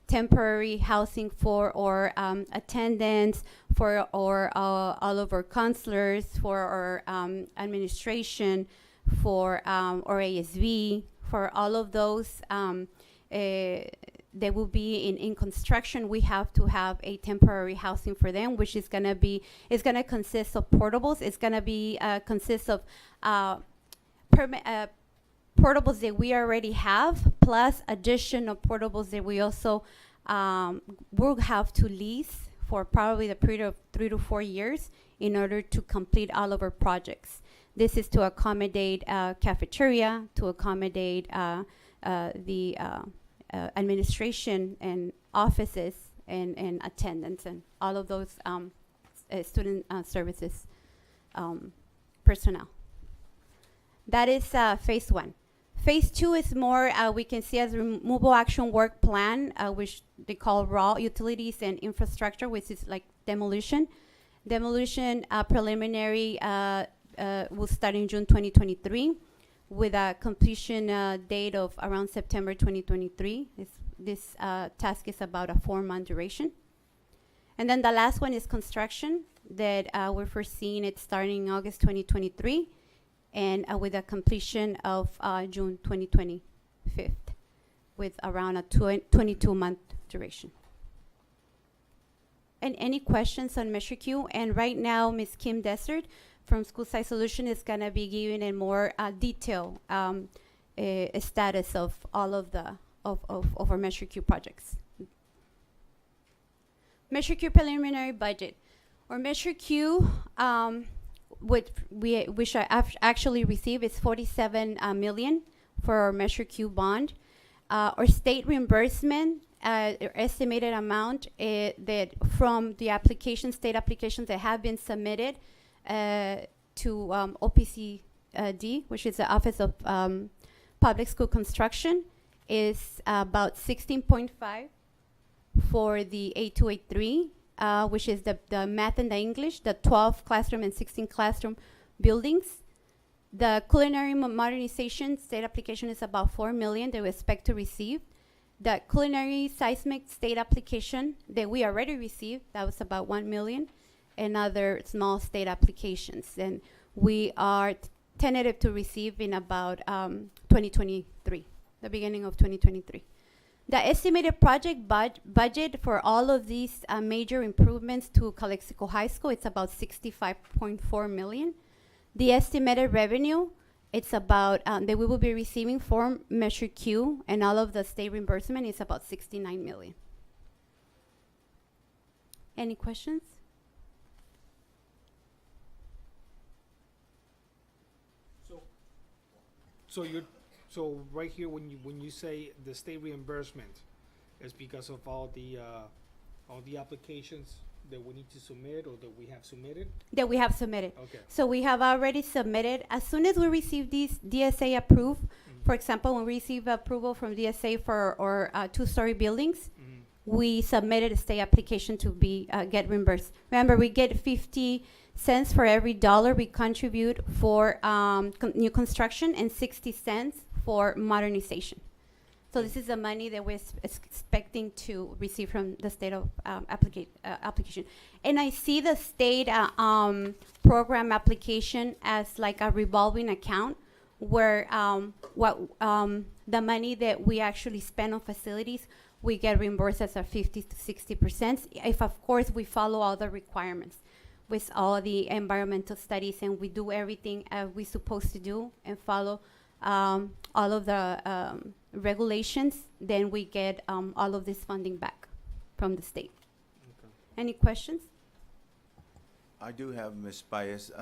temporary housing for our attendants, for our all of our counselors, for our administration, for our ASB, for all of those they will be in construction. We have to have a temporary housing for them, which is gonna consist of portables. It's gonna be consist of portables that we already have, plus additional portables that we also will have to lease for probably the period of 3 to 4 years in order to complete all of our projects. This is to accommodate cafeteria, to accommodate the administration and offices and attendance and all of those student services personnel. That is phase 1. Phase 2 is more, we can see as removal action work plan, which they call raw utilities and infrastructure, which is like demolition. Demolition preliminary will start in June 2023 with a completion date of around September 2023. This task is about a 4-month duration. And then the last one is construction that we're foreseeing it starting August 2023 and with a completion of June 2025 with around a 22-month duration. And any questions on Measure Q? And right now, Ms. Kim Desert from School Site Solution is going to be giving a more detailed status of all of the of our Measure Q projects. Measure Q preliminary budget. Our Measure Q, which I actually received, is 47 million for our Measure Q bond. Our state reimbursement, estimated amount that from the state applications that have been submitted to OPCD, which is the Office of Public School Construction, is about 16.5 for the 8283, which is the math and the English, the 12 classroom and 16 classroom buildings. The culinary modernization state application is about 4 million that we expect to receive. The culinary seismic state application that we already received, that was about 1 million, and other small state applications. And we are tentative to receive in about 2023, the beginning of 2023. The estimated project budget for all of these major improvements to Calexico High School, it's about 65.4 million. The estimated revenue, it's about, that we will be receiving for Measure Q and all of the state reimbursement is about 69 million. Any questions? So right here, when you say the state reimbursement, is because of all the applications that we need to submit or that we have submitted? That we have submitted. Okay. So we have already submitted. As soon as we receive these DSA approved, for example, when we receive approval from DSA for our 2-story buildings, we submitted a state application to be get reimbursed. Remember, we get 50 cents for every dollar we contribute for new construction and 60 cents for modernization. So this is the money that we're expecting to receive from the state of application. And I see the state program application as like a revolving account where the money that we actually spend on facilities we get reimbursed as a 50 to 60%, if of course we follow all the requirements with all the environmental studies and we do everything we're supposed to do and follow all of the regulations, then we get all of this funding back from the state. Any questions? I do have, Ms. Baez.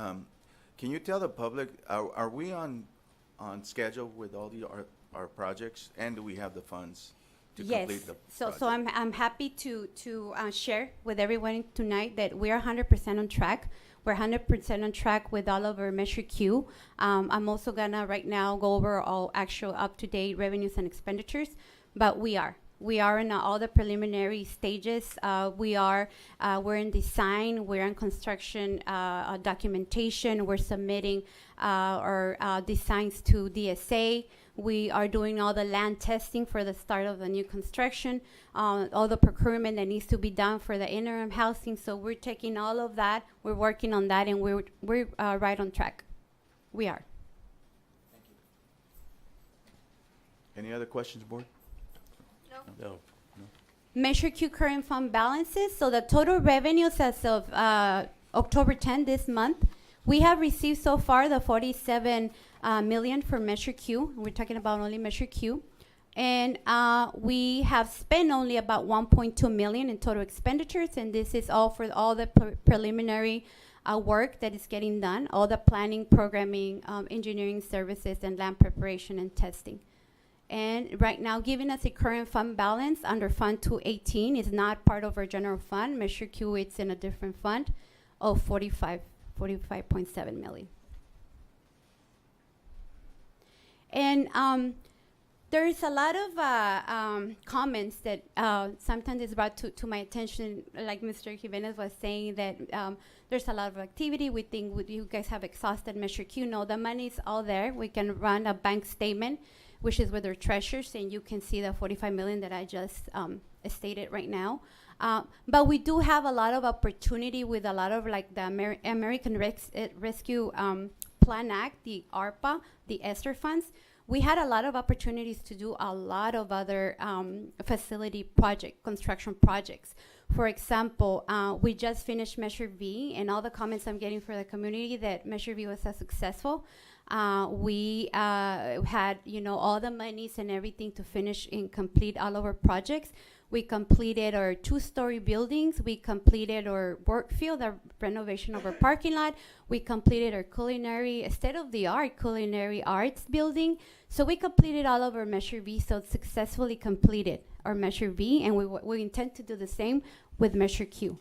Can you tell the public, are we on schedule with all our projects? And do we have the funds to Yes. complete the So project? I'm happy to share with everyone tonight that we are 100% on track. We're 100% on track with all of our Measure Q. I'm also gonna right now go over all actual up-to-date revenues and expenditures, but we are in all the preliminary stages. We're in design, we're in construction documentation, we're submitting our designs to DSA. We are doing all the land testing for the start of the new construction, all the procurement that needs to be done for the interim housing. So we're taking all of that, we're working on that, and we're right on track. We are. Any other questions, board? No. Measure Q current fund balances. So the total revenues as of October 10 this month, we have received so far the 47 million for Measure Q. We're talking about only Measure Q. And we have spent only about 1.2 million in total expenditures, and this is all for all the preliminary work that is getting done, all the planning, programming, engineering services, and land preparation and testing. And right now, giving us a current fund balance under Fund 218 is not part of our general fund. Measure Q, it's in a different fund of 45.7 million. And there is a lot of comments that sometimes is brought to my attention, like Mr. Jimenez was saying, that there's a lot of activity. We think you guys have exhausted Measure Q. No, the money's all there. We can run a bank statement, which is with their treasures, and you can see the 45 million that I just stated right now. But we do have a lot of opportunity with a lot of like the American Rescue Plan Act, the ARPA, the ESSER funds. We had a lot of opportunities to do a lot of other facility construction projects. For example, we just finished Measure V, and all the comments I'm getting from the community that Measure V was so successful. We had, all the monies and everything to finish and complete all of our projects. We completed our 2-story buildings. We completed our work field, our renovation of our parking lot. We completed our state-of-the-art culinary arts building. So we completed all of our Measure V, so successfully completed our Measure V, and we intend to do the same with Measure Q.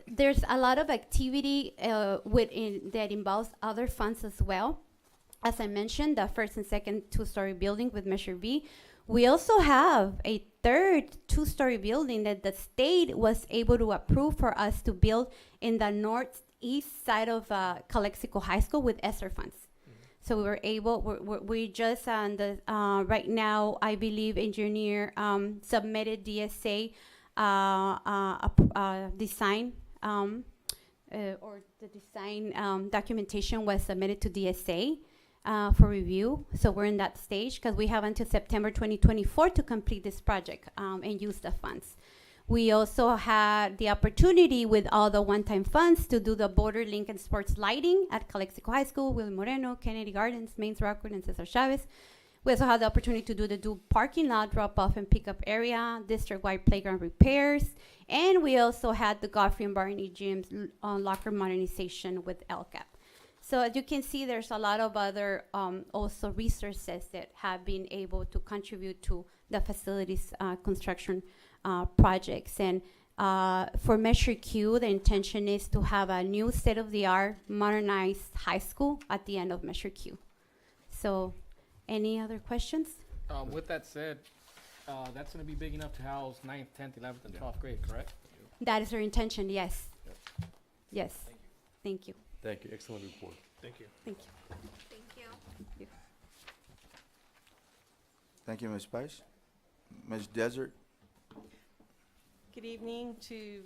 There's a lot of activity that involves other funds as well. As I mentioned, the first and second 2-story building with Measure V. We also have a third 2-story building that the state was able to approve for us to build in the northeast side of Calexico High School with ESSER funds. So we were able, we just on the, right now, I believe engineer submitted DSA design, or the design documentation was submitted to DSA for review. So we're in that stage because we have until September 2024 to complete this project and use the funds. We also had the opportunity with all the one-time funds to do the border link and sports lighting at Calexico High School, Willie Moreno, Kennedy Gardens, Mains Rockwood, and Cesar Chavez. We also had the opportunity to do the parking lot drop-off and pickup area, district-wide playground repairs, and we also had the Godfrey and Barney gyms locker modernization with LCAP. So as you can see, there's a lot of other also resources that have been able to contribute to the facilities construction projects. And for Measure Q, the intention is to have a new state-of-the-art modernized high school at the end of Measure Q. So any other questions? With that said, that's going to be big enough to house 9th, 10th, 11th, and 12th grade, correct? That is our intention, yes. Yes. Thank you. Thank you. Excellent report. Thank you. Thank you. Thank you. Thank you, Ms. Pais. Ms. Desert? Good evening to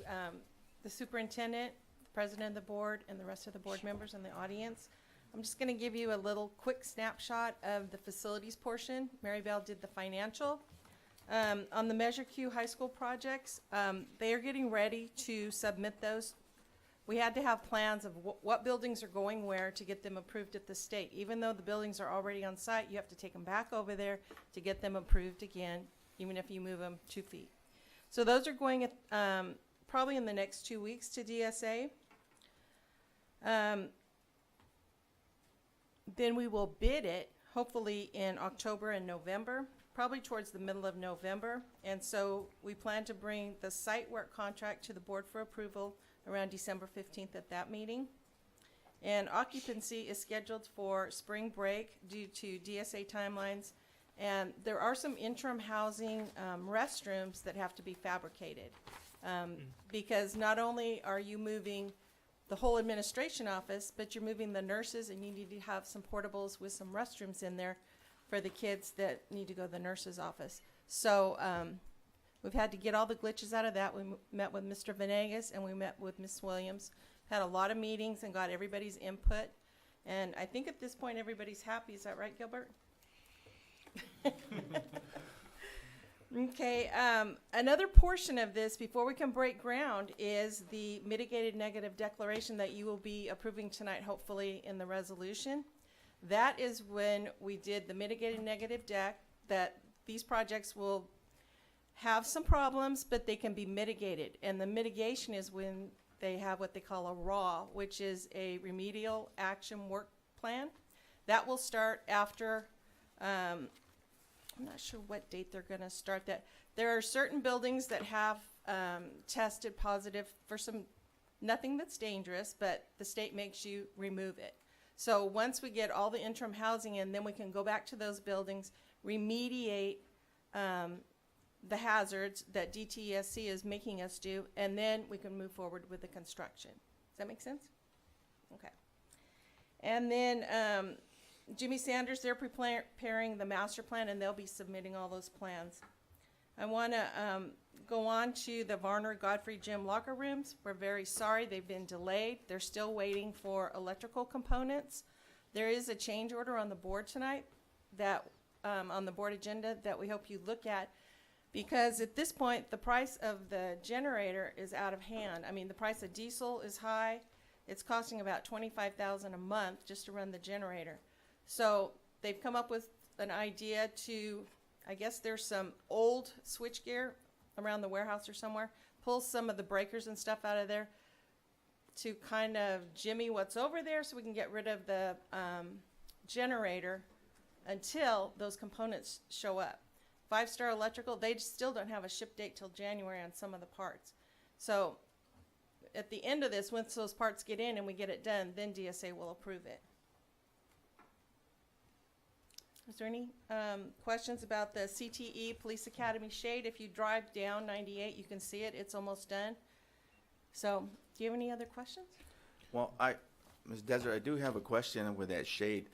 the superintendent, the president of the board, and the rest of the board members in the audience. I'm just going to give you a little quick snapshot of the facilities portion. Maribel did the financial. On the Measure Q high school projects, they are getting ready to submit those. We had to have plans of what buildings are going where to get them approved at the state. Even though the buildings are already on site, you have to take them back over there to get them approved again, even if you move them 2 feet. So those are going at, probably in the next 2 weeks to DSA. Then we will bid it, hopefully in October and November, probably towards the middle of November. And so we plan to bring the site work contract to the board for approval around December 15th at that meeting. And occupancy is scheduled for spring break due to DSA timelines. And there are some interim housing restrooms that have to be fabricated. Because not only are you moving the whole administration office, but you're moving the nurses, and you need to have some portables with some restrooms in there for the kids that need to go to the nurse's office. So we've had to get all the glitches out of that. We met with Mr. Venegas and we met with Ms. Williams. Had a lot of meetings and got everybody's input. And I think at this point everybody's happy. Is that right, Gilbert? Okay, another portion of this before we can break ground is the mitigated negative declaration that you will be approving tonight, hopefully in the resolution. That is when we did the mitigated negative deck, that these projects will have some problems, but they can be mitigated. And the mitigation is when they have what they call a RAW, which is a remedial action work plan. That will start after, I'm not sure what date they're going to start that. There are certain buildings that have tested positive for nothing that's dangerous, but the state makes you remove it. So once we get all the interim housing in, then we can go back to those buildings, remediate the hazards that DTSC is making us do, and then we can move forward with the construction. Does that make sense? Okay. And then Jimmy Sanders, they're preparing the master plan, and they'll be submitting all those plans. I want to go on to the Varner Godfrey Gym locker rooms. We're very sorry they've been delayed. They're still waiting for electrical components. There is a change order on the board tonight, that on the board agenda, that we hope you look at, because at this point the price of the generator is out of hand. I mean, the price of diesel is high. It's costing about $25,000 a month just to run the generator. So they've come up with an idea to, I guess there's some old switchgear around the warehouse or somewhere, pull some of the breakers and stuff out of there to kind of jimmy what's over there so we can get rid of the generator until those components show up. 5 Star Electrical, they still don't have a ship date till January on some of the parts. So at the end of this, once those parts get in and we get it done, then DSA will approve it. Is there any questions about the CTE Police Academy shade? If you drive down 98, you can see it. It's almost done. So do you have any other questions? Well, Ms. Desert, I do have a question with that shade.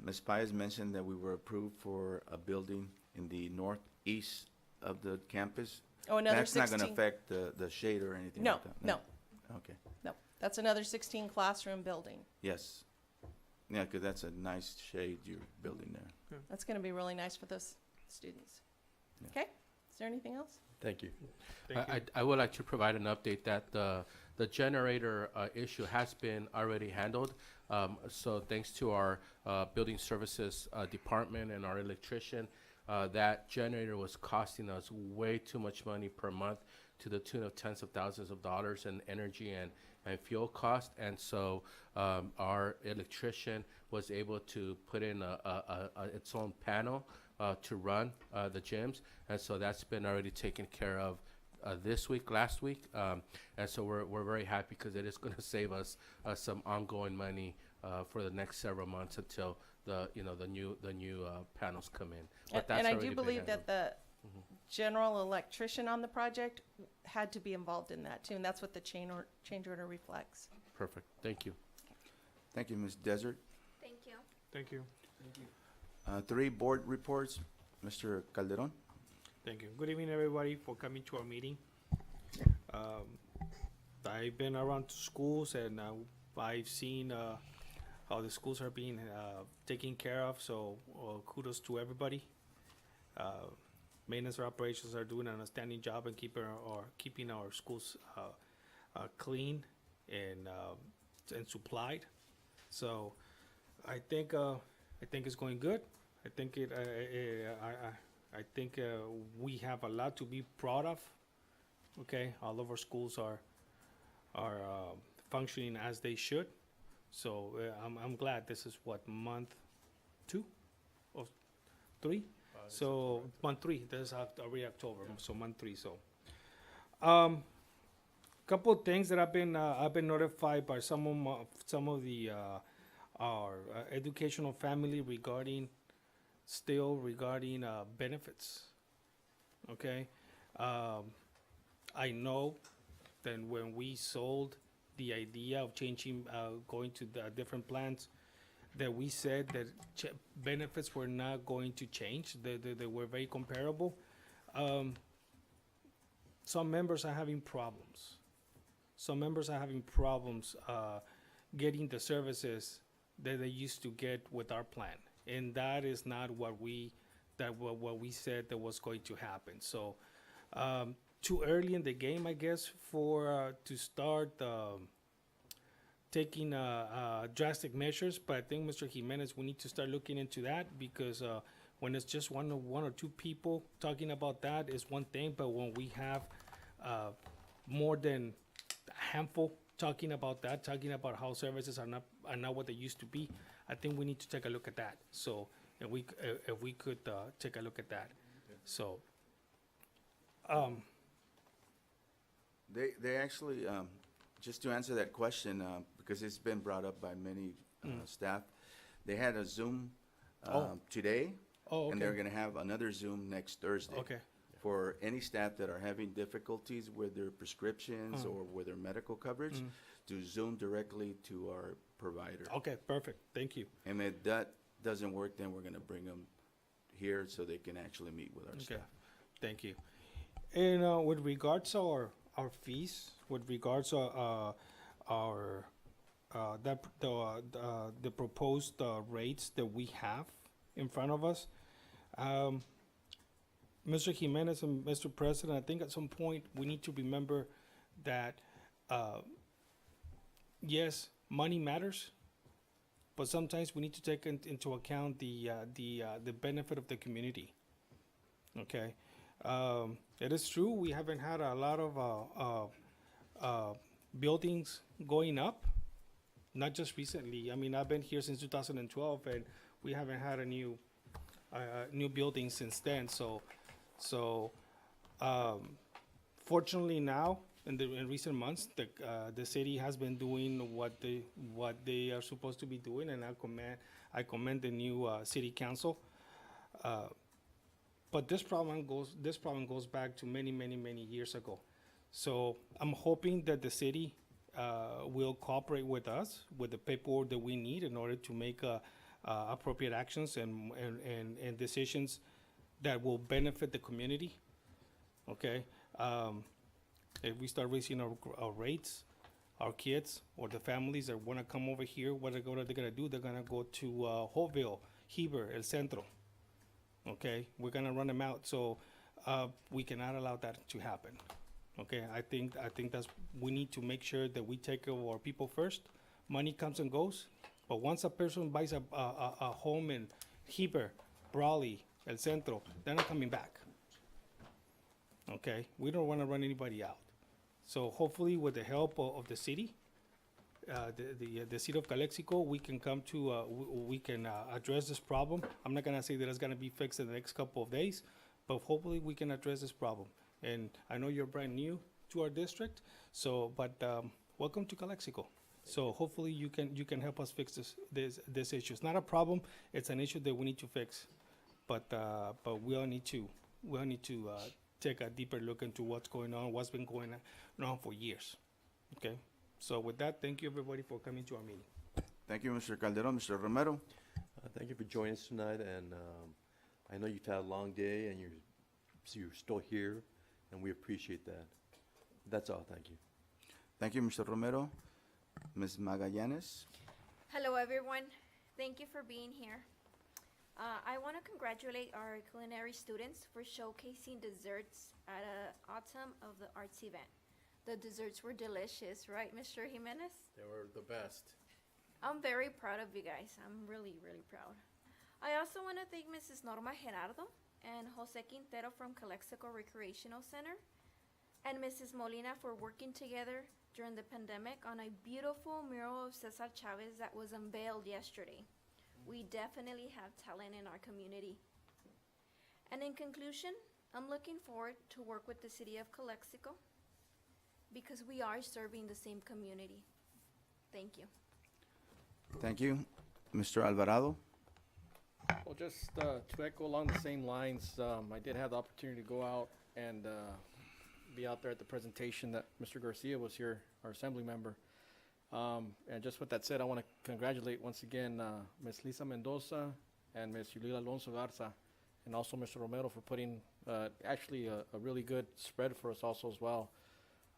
Ms. Paez mentioned that we were approved for a building in the northeast of the campus. Oh, another That's 16. not going to affect the shade or anything No, like that? no. Okay. No, that's another 16 classroom building. Yes. Yeah, because that's a nice shade you're building there. That's going to be really nice for those students. Yeah. Okay, is there anything else? Thank you. Thank you. I would like to provide an update that the generator issue has been already handled. So thanks to our building services department and our electrician, that generator was costing us way too much money per month, to the tune of tens of thousands of dollars in energy and fuel cost. And so our electrician was able to put in its own panel to run the gyms. And so that's been already taken care of this week, last week. And so we're very happy, because it is going to save us some ongoing money for the next several months until the new panels come in. But that's And I already do been believe that handled. the general electrician on the project had to be involved in that too, and that's what the change order reflects. Perfect. Thank you. Thank you, Ms. Desert. Thank you. Thank you. 3 board reports. Mr. Calderon. Thank you. Good evening, everybody, for coming to our meeting. I've been around to schools, and I've seen how the schools are being taken care of, so kudos to everybody. maintenance or operations are doing an outstanding job and keeping our schools clean and supplied. So I think it's going good. I think we have a lot to be proud of. Okay, all of our schools are functioning as they should. So I'm glad this is what, month 2 or 3. So month 3. This is already October. So month 3. So couple of things that I've been notified by some of the our educational family regarding benefits. Okay, I know that when we sold the idea of changing, going to the different plans, that we said that benefits were not going to change. They were very comparable. Some members are having problems. Some members are having problems getting the services that they used to get with our plan, and that is not what we said that was going to happen. So too early in the game, I guess, for to start taking drastic measures. But I think, Mr. Jimenez, we need to start looking into that, because when it's just one or two people talking about that is one thing, but when we have more than a handful talking about that, talking about how services are not what they used to be, I think we need to take a look at that. So if we could take a look at that. So They actually, just to answer that question, because it's been brought up by many staff, they had a Zoom today, Oh, and they're okay. going to have another Zoom next Thursday. Okay. For any staff that are having difficulties with their prescriptions or with their medical coverage, to Zoom directly to our provider. Okay, perfect. Thank you. And if that doesn't work, then we're going to bring them here so they can actually meet with our Okay, staff. thank you. And with regards to our fees, with regards to the proposed rates that we have in front of us, Mr. Jimenez and Mr. President, I think at some point we need to remember that yes, money matters, but sometimes we need to take into account the benefit of the community. Okay, it is true we haven't had a lot of buildings going up, not just recently. I mean, I've been here since 2012, and we haven't had a new building since then. So fortunately now, in recent months, the city has been doing what they are supposed to be doing, and I commend the new city council. But this problem goes back to many years ago. So I'm hoping that the city will cooperate with us with the paperwork that we need in order to make appropriate actions and decisions that will benefit the community. Okay, if we start raising our rates, our kids or the families that want to come over here, what are they gonna do? They're gonna go to Hopeville, Heber, El Centro. Okay, we're gonna run them out. So we cannot allow that to happen. Okay, I think we need to make sure that we take care of our people first. Money comes and goes, but once a person buys a home in Heber, Brawley, El Centro, they're not coming back. Okay, we don't want to run anybody out. So hopefully, with the help of the city, the city of Calexico, we can come to we can address this problem. I'm not gonna say that it's gonna be fixed in the next couple of days, but hopefully we can address this problem. And I know you're brand new to our district, so welcome to Calexico. So hopefully you can help us fix this issue. It's not a problem; it's an issue that we need to fix. But we all need to take a deeper look into what's going on, what's been going on for years. Okay. So with that, thank you everybody for coming to our meeting. Thank you, Mr. Calderon. Mr. Romero? Thank you for joining us tonight, and I know you've had a long day, and you're still here, and we appreciate that. That's all. Thank you. Thank you, Mr. Romero. Ms. Magallanes? Hello, everyone. Thank you for being here. I want to congratulate our culinary students for showcasing desserts at Autumn of the Arts event. The desserts were delicious, right, Mr. Jimenez? They were the best. I'm very proud of you guys. I'm really, really proud. I also want to thank Mrs. Norma Gerardo and Jose Quintero from Calexico Recreational Center and Mrs. Molina for working together during the pandemic on a beautiful mural of Cesar Chavez that was unveiled yesterday. We definitely have talent in our community. And in conclusion, I'm looking forward to work with the city of Calexico because we are serving the same community. Thank you. Thank you. Mr. Alvarado? Well, just to echo along the same lines, I did have the opportunity to go out and be out there at the presentation that Mr. Garcia was here, our assembly member. And just with that said, I want to congratulate once again Ms. Lisa Mendoza and Ms. Yulila Alonso Garza, and also Mr. Romero for putting actually a really good spread for us also as well.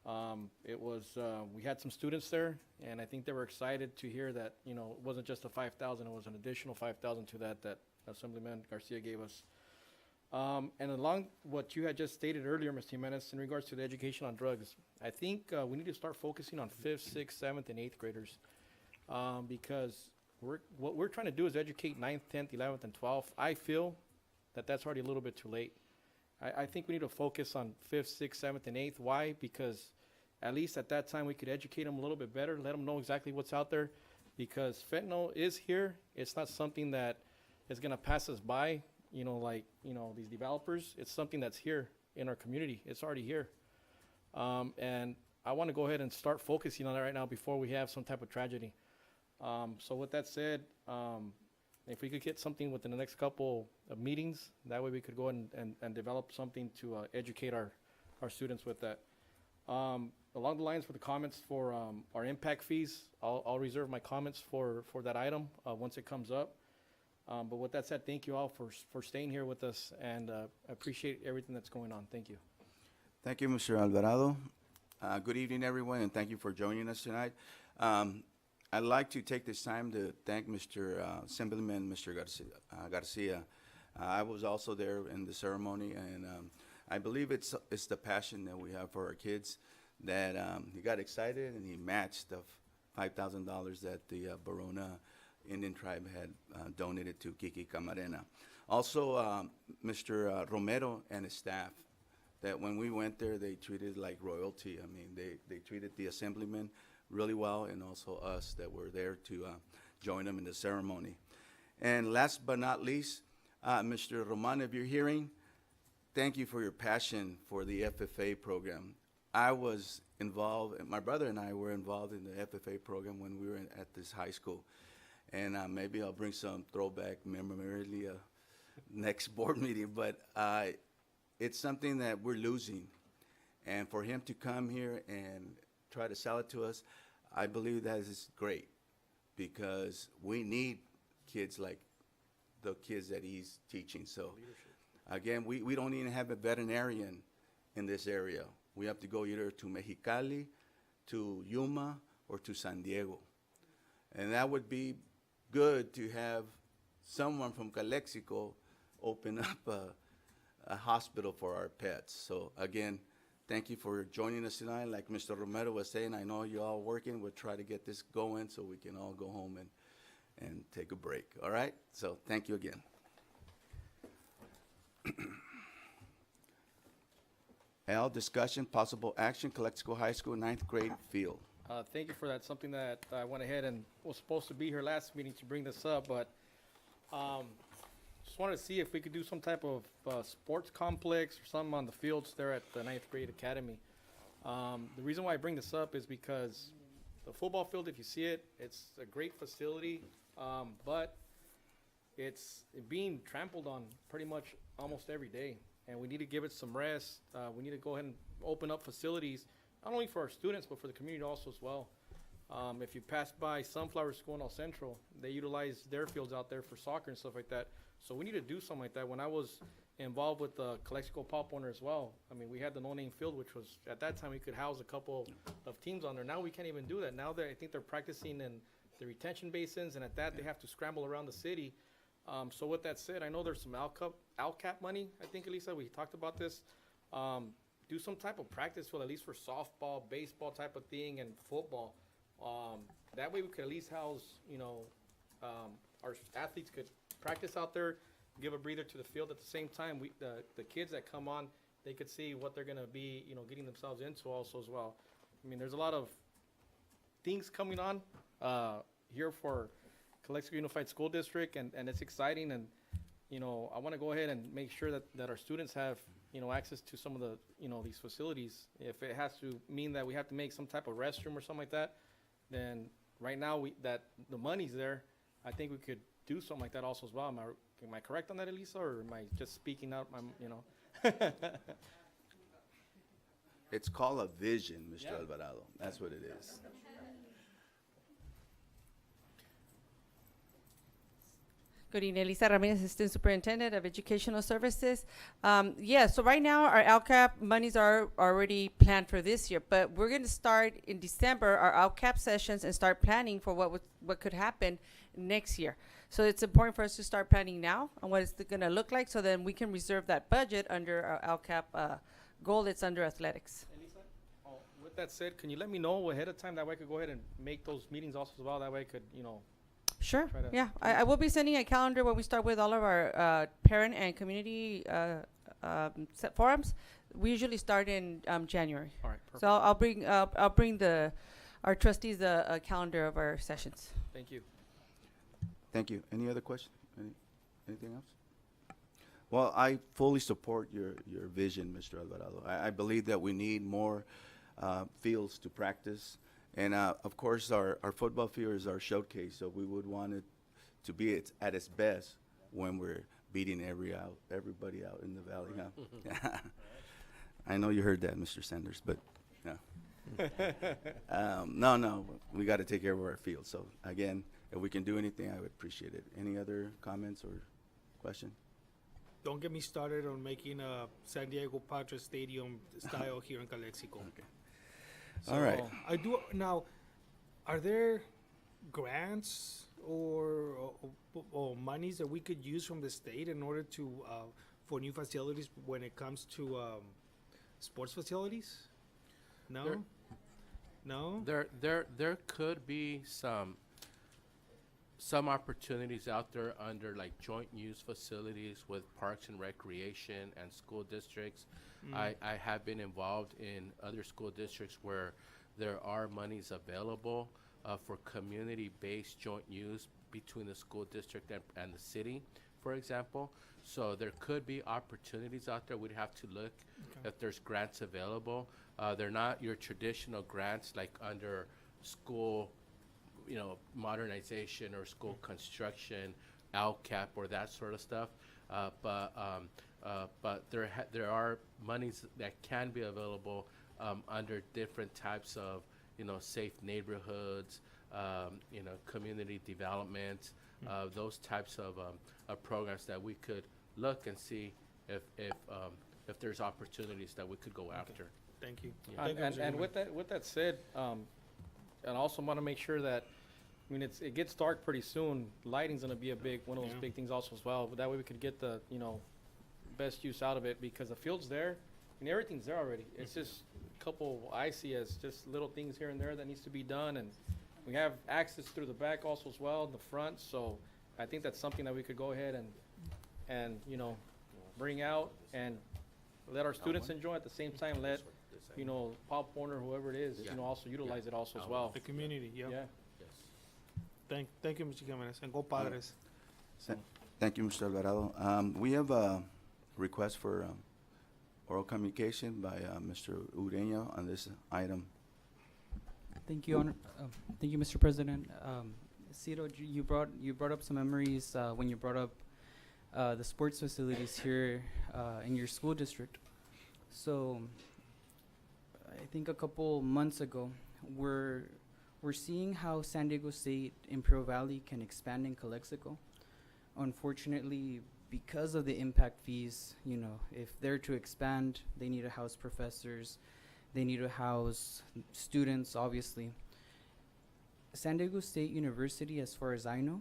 We had some students there, and I think they were excited to hear that, it wasn't just a 5,000, it was an additional 5,000 to that Assemblyman Garcia gave us. And along what you had just stated earlier, Mr. Jimenez, in regards to the education on drugs, I think we need to start focusing on 5th, 6th, 7th, and 8th graders because what we're trying to do is educate 9th, 10th, 11th, and 12th. I feel that that's already a little bit too late. I think we need to focus on 5th, 6th, 7th, and 8th. Why? Because at least at that time we could educate them a little bit better, let them know exactly what's out there, because fentanyl is here. It's not something that is going to pass us by. These developers, it's something that's here in our community. It's already here. And I want to go ahead and start focusing on that right now before we have some type of tragedy. So with that said, if we could get something within the next couple of meetings, that way we could go and develop something to educate our students with that. Along the lines for the comments for our impact fees, I'll reserve my comments for that item once it comes up. But with that said, thank you all for staying here with us, and I appreciate everything that's going on. Thank you. Thank you, Mr. Alvarado. Good evening, everyone, and thank you for joining us tonight. I'd like to take this time to thank Mr. Assemblyman, Mr. Garcia. I was also there in the ceremony, and I believe it's the passion that we have for our kids that he got excited and he matched the $5,000 that the Barona Indian tribe had donated to Kiki Camarena. Also, Mr. Romero and his staff, that when we went there, they treated like royalty. I mean, they treated the assemblyman really well, and also us that were there to join them in the ceremony. And last but not least, Mr. Roman, if you're hearing, thank you for your passion for the FFA program. I was involved, my brother and I were involved in the FFA program when we were at this high school. And maybe I'll bring some throwback memorabilia next board meeting, but it's something that we're losing. And for him to come here and try to sell it to us, I believe that is great, because we need kids like the kids that he's teaching. So again, we don't even have a veterinarian in this area. We have to go either to Mexicali, to Yuma, or to San Diego. And that would be good to have someone from Calexico open up a hospital for our pets. So again, thank you for joining us tonight. Like Mr. Romero was saying, I know you're all working. We'll try to get this going so we can all go home and take a break. All right? So thank you again. L, discussion, possible action, Calexico High School 9th grade field. Thank you for that. Something that I went ahead and was supposed to be here last meeting to bring this up, but just wanted to see if we could do some type of sports complex or something on the fields there at the 9th grade academy. The reason why I bring this up is because the football field, if you see it, it's a great facility, but it's being trampled on pretty much almost every day, and we need to give it some rest. We need to go ahead and open up facilities, not only for our students, but for the community also as well. If you pass by Sunflower School in El Centro, they utilize their fields out there for soccer and stuff like that. So we need to do something like that. When I was involved with the Calexico Pop Warner as well, I mean, we had the no-name field, which was, at that time, we could house a couple of teams on there. Now we can't even do that. Now I think they're practicing in the retention basins, and at that, they have to scramble around the city So with that said, I know there's some LCAP money. I think, Elisa, we talked about this. Do some type of practice field, at least for softball, baseball type of thing, and football. That way we could at least house, our athletes could practice out there, give a breather to the field. At the same time, the kids that come on, they could see what they're gonna be, getting themselves into also as well. I mean, there's a lot of things coming on here for Calexico Unified School District, and it's exciting. And I want to go ahead and make sure that our students have access to some of the these facilities. If it has to mean that we have to make some type of restroom or something like that, then right now that the money's there, I think we could do something like that also as well. Am I correct on that, Elisa, or am I just speaking out? It's called a vision, Mr. Alvarado. That's what it is. Good evening, Elisa Ramirez, Assistant Superintendent of Educational Services. So right now our LCAP monies are already planned for this year, but we're going to start in December our LCAP sessions and start planning for what could happen next year. So it's important for us to start planning now on what it's going to look like, so then we can reserve that budget under our LCAP goal that's under athletics. Elisa, with that said, can you let me know ahead of time, that way I could go ahead and make those meetings also as well? That way I could, Sure. try to- Yeah, I will be sending a calendar when we start with all of our parent and community set forums. We usually start in January. All right, perfect. So I'll bring our trustees a calendar of our sessions. Thank you. Thank you. Any other questions? Anything else? Well, I fully support your vision, Mr. Alvarado. I believe that we need more fields to practice. And of course, our football field is our showcase, so we would want it to be at its best when we're beating everybody out in the valley. Huh? I know you heard that, Mr. Sanders, but no, we got to take care of our field. So again, if we can do anything, I would appreciate it. Any other comments or question? Don't get me started on making a San Diego Padres Stadium style here in Calexico. Okay. All right. I do now. Are there grants or monies that we could use from the state in order to for new facilities when it comes to sports facilities? No. No. There could be some opportunities out there under like joint use facilities with parks and recreation and school districts. I have been involved in other school districts where there are monies available for community-based joint use between the school district and the city, for example. So there could be opportunities out there. We'd have to look if there's grants available. They're not your traditional grants like under school modernization or school construction, LCAP or that sort of stuff. But there are monies that can be available under different types of, safe neighborhoods, community development, those types of programs that we could look and see if there's opportunities that we could go after. Thank you. Yeah. Thank you, Mr. And Goodman. with that said, and also want to make sure that, it gets dark pretty soon. Lighting's gonna be one of those big things also as well. But that way we could get the, best use out of it, because the field's there and everything's there already. It's just a couple, I see as just little things here and there that needs to be done. And we have access through the back also as well, in the front. So I think that's something that we could go ahead and bring out and let our students enjoy. At the same time, let, Pop Warner, whoever it is, also utilize it also as well. The community, yeah. Yeah. Thank you, Mr. Jimenez, and go Padres. Thank you, Mr. Alvarado. We have a request for oral communication by Mr. Ureña on this item. Thank you, thank you, Mr. President. Cito, you brought up some memories when you brought up the sports facilities here in your school district. So I think a couple months ago, we're seeing how San Diego State Imperial Valley can expand in Calexico. Unfortunately, because of the impact fees, if they're to expand, they need to house professors, they need to house students, obviously. San Diego State University, as far as I know,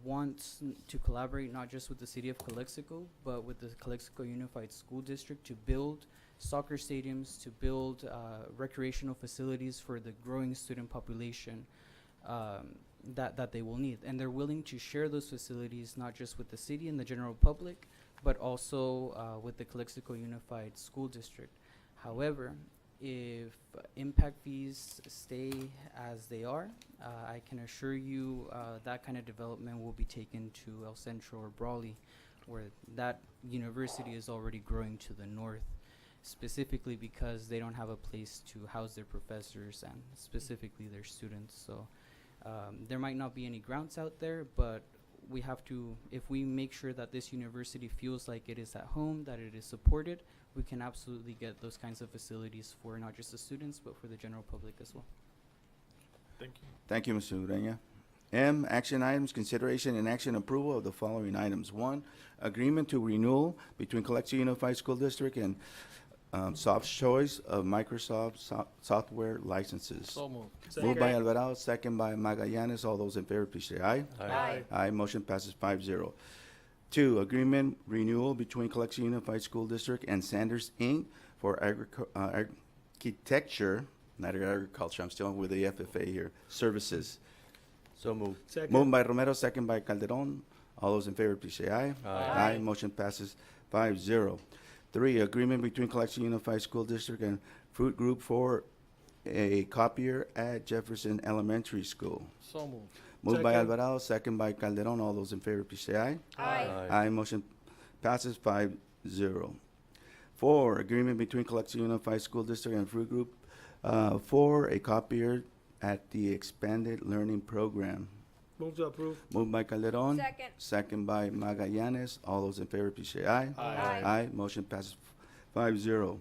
wants to collaborate not just with the city of Calexico, but with the Calexico Unified School District to build soccer stadiums, to build recreational facilities for the growing student population that they will need. And they're willing to share those facilities not just with the city and the general public, but also with the Calexico Unified School District. However, if impact fees stay as they are, I can assure you that kind of development will be taken to El Centro or Brawley, where that university is already growing to the north, specifically because they don't have a place to house their professors and specifically their students. So there might not be any grants out there, but we have to, if we make sure that this university feels like it is at home, that it is supported, we can absolutely get those kinds of facilities for not just the students, but for the general public as well. Thank you. Thank you, Mr. Ureña. M, action items, consideration and action approval of the following items. One, agreement to renewal between Calexico Unified School District and Soft Choice of Microsoft software licenses. So moved. Moved by Alvarado, second by Magallanes. All those in favor, please say aye. Aye. Aye, motion passes 5-0. Two, agreement renewal between Calexico Unified School District and Sanders, Inc. for architecture, not agriculture, I'm still with the FFA here, services. So moved. Second. Moved by Romero, second by Calderon. All those in favor, please say aye. Aye. Aye, motion passes 5-0. Three, agreement between Calexico Unified School District and Fruit Group for a copier at Jefferson Elementary School. So moved. Moved by Second. Alvarado, second by Calderon. All those in favor, please say aye. Aye. Aye, motion passes 5-0. Four, agreement between Calexico Unified School District and Fruit Group for a copier at the Expanded Learning Program. Move to approve. Moved by Calderon. Second. Second by Magallanes. All those in favor, please say aye. Aye. Aye, motion passes 5-0.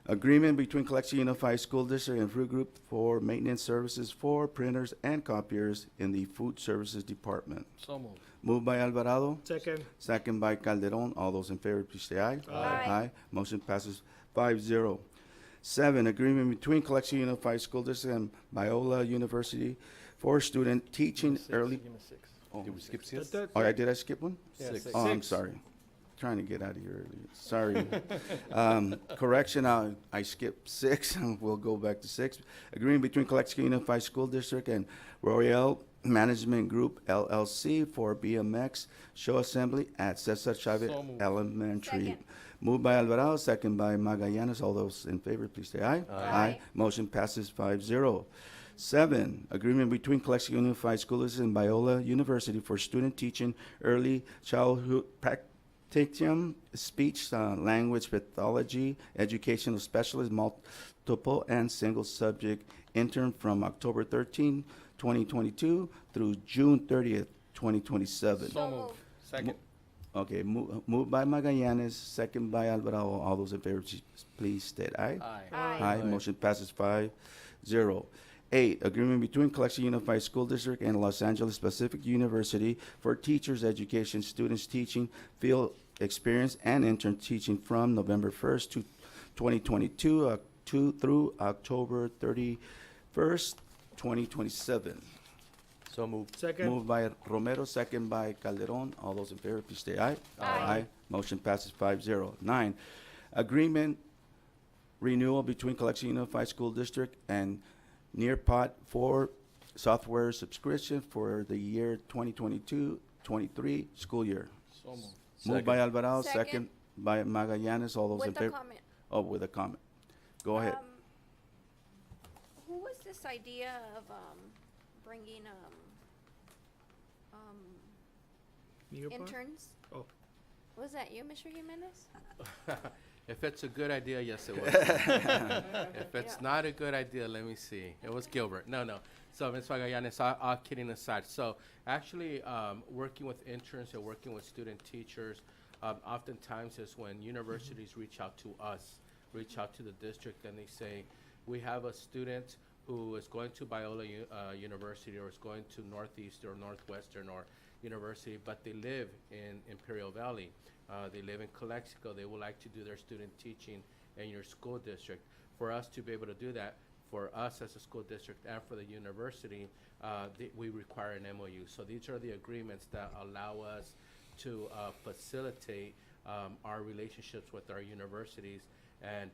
Agreement between Calexico Unified School District and Fruit Group for maintenance services for printers and copiers in the Food Services Department. So moved. Moved by Alvarado. Second. Second by Calderon. All those in favor, please say aye. Aye. Aye. Motion passes 5-0. Seven, agreement between Calexico Unified School District and Biola University for student teaching early. Give me six. Oh, Did we skip six? oh, did I skip one? Yeah, Six. six. Oh, I'm Six. sorry. Trying to get out of here early. Sorry. Correction, I skipped 6. We'll go back to 6. Agreement between Calexico Unified School District and Royale Management Group LLC for BMX show assembly at Cesar Chavez So moved. Elementary. Second. Moved by Alvarado, second by Magallanes. All those in favor, please say aye. Aye. Motion passes 5-0. 7, agreement between Calexico Unified School District and Biola University for student teaching early childhood practicum, speech, language pathology, educational specialist, multiple and single subject intern from October 13, 2022 through June 30th, 2027. So moved. Second. Okay, moved by Magallanes, second by Alvarado. All those in favor, please state aye. Aye. Aye. Aye, motion passes 5-0. 8, agreement between Calexico Unified School District and Los Angeles Pacific University for teachers' education, students teaching, field experience, and intern teaching from November 1st to 2022 through October 31st, 2027. So moved. Second. Moved by Romero, second by Calderon. All those in favor, please say aye. Aye. Motion passes 5-0. 9, agreement renewal between Calexico Unified School District and Nearpot for software subscription for the year 2022-23 school year. So moved. Moved by Second. Alvarado, Second. second by Magallanes. All those in With a favor. comment. Oh, with a comment. Go ahead. Who was this idea of bringing New part? interns? Oh. Was that you, Mr. Jimenez? If it's a good idea, yes, it was. If it's not a good idea, let me see. It was Gilbert. No. So, Ms. Magallanes, all kidding aside. So, actually, working with interns and working with student teachers, oftentimes is when universities reach out to us, reach out to the district, and they say, we have a student who is going to Biola University or is going to Northeast or Northwestern or University, but they live in Imperial Valley. They live in Calexico. They would like to do their student teaching in your school district. For us to be able to do that, for us as a school district and for the university, we require an MOU. So these are the agreements that allow us to facilitate our relationships with our universities and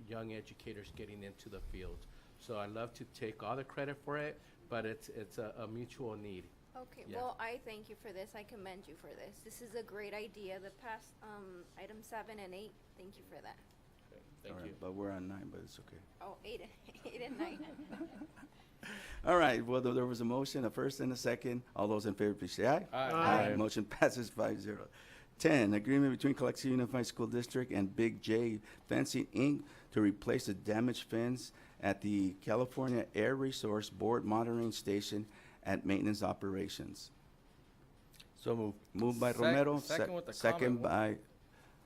young educators getting into the field. So I love to take all the credit for it, but it's a mutual need. Okay, Yeah. well, I thank you for this. I commend you for this. This is a great idea. The past item 7 and 8, thank you for that. Thank All right, you. but we're on 9, but it's okay. Oh, 8, 8 and 9. All right, well, there was a motion, a first and a second. All those in favor, please say aye. Aye. Motion passes 5-0. 10, agreement between Calexico Unified School District and Big J Fencing, Inc. to replace the damaged fence at the California Air Resource Board Monitoring Station at Maintenance Operations. So moved. Moved by Sec- Romero, second with the second by comment.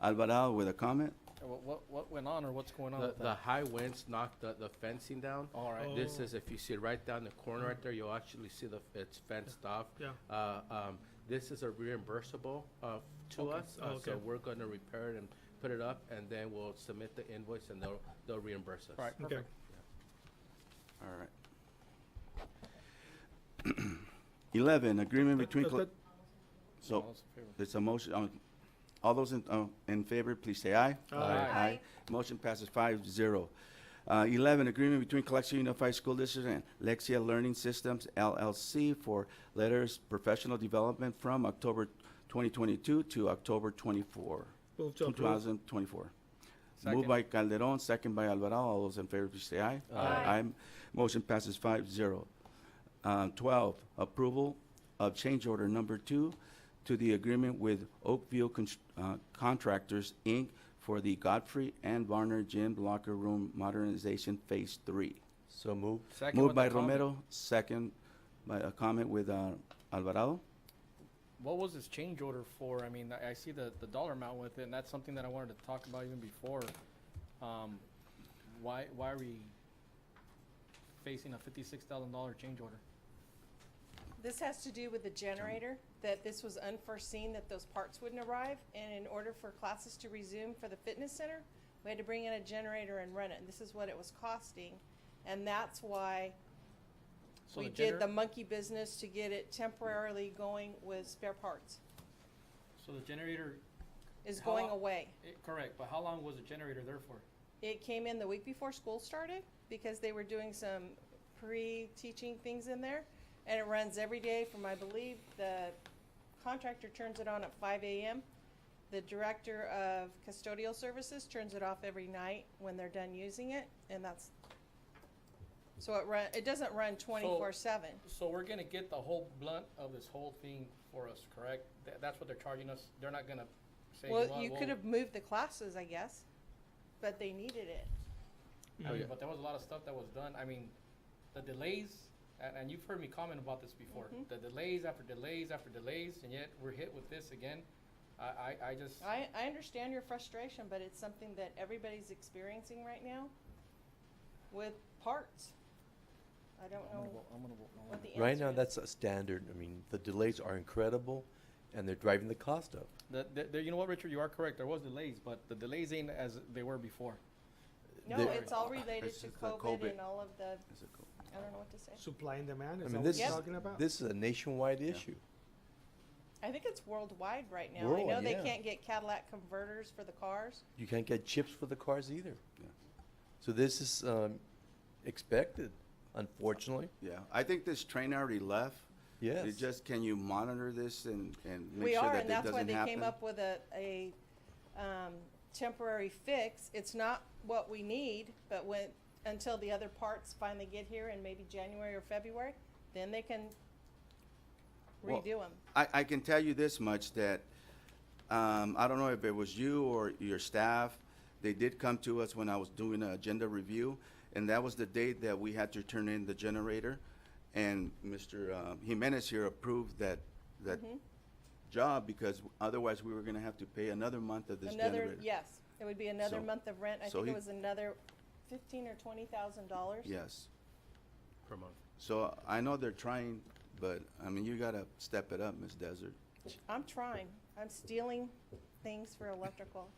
Alvarado with a comment. What went on or what's going on The, with the that? high winds knocked the fencing down. All right. This is, if you see right down the corner right there, you'll actually see it's fenced off. Yeah. This is a reimbursable to Okay. us, Oh, okay. so we're gonna repair it and put it up, and then we'll submit the invoice and they'll reimburse us. All right, Okay. perfect. All right. 11, agreement between. But- So, All those in favor? there's a motion, all those in favor, please say aye. Aye. Aye. Motion passes 5-0. 11, agreement between Calexico Unified School District and Lexia Learning Systems LLC for letters professional development from October 2022 to October 24, Move to approve. 2024. Second. Moved by Calderon, second by Alvarado. All those in favor, please say aye. Aye. Motion passes 5-0. 12, approval of change order number 2 to the agreement with Oakview Contractors, Inc. for the Godfrey and Varner Gym Locker Room Modernization Phase 3. So moved. Second Moved with by the comment. Romero, second by a comment with Alvarado. What was this change order for? I mean, I see the dollar amount with it, and that's something that I wanted to talk about even before. Why are we facing a $56,000 change order? This has to do with the generator, that this was unforeseen that those parts wouldn't arrive. And in order for classes to resume for the fitness center, we had to bring in a generator and run it. And this is what it was costing. And that's why So we the did the gener- monkey business to get it temporarily going with spare parts. So the generator, Is How going long- away. correct, but how long was the generator there for? It came in the week before school started because they were doing some pre-teaching things in there. And it runs every day from, I believe, the contractor turns it on at 5 a.m. The director of custodial services turns it off every night when they're done using it, and that's, so it doesn't run 24/7. So we're gonna get the whole blunt of this whole thing for us, correct? That's what they're charging us? They're not gonna say, Well, "Well, you we'll-" could have moved the classes, I guess, but they needed it. I mean, but there was a lot of stuff that was done. I mean, the delays, and you've heard me comment about this before. Mhm. The delays after delays after delays, and yet we're hit with this again. I just, I understand your frustration, but it's something that everybody's experiencing right now with parts. I don't know I'm gonna vote no. what the answer Right now, is. that's a standard. I mean, the delays are incredible, and they're driving the cost up. You know what, Richard, you are correct. There was delays, but the delays ain't as they were before. No, There- it's all related It's to just the COVID COVID. and all of the, Is it cool? I don't know what to say. Supply and demand, I is mean, that what this you're is, talking about? this is a nationwide issue. I think it's worldwide right now. I Worldwide, know they yeah. can't get Cadillac converters for the cars. You can't get chips for the cars either. Yeah. So this is expected, unfortunately. Yeah, I think this train already left. Yes. It just, can you monitor this and make We sure are, that and it that's why doesn't they came happen? up with a temporary fix. It's not what we need, but until the other parts finally get here in maybe January or February, then they can Well, redo them. I can tell you this much, that I don't know if it was you or your staff, they did come to us when I was doing an agenda review, and that was the date that we had to turn in the generator. And Mr. Jimenez here approved that Mhm. job, because otherwise we were gonna have to pay another month of this generator. Yes, it would be another So- month of rent. I so think it he- was another $15,000 or $20,000. Yes. Per month. So I know they're trying, but, I mean, you gotta step it up, Ms. Desert. I'm trying. I'm stealing things for electrical.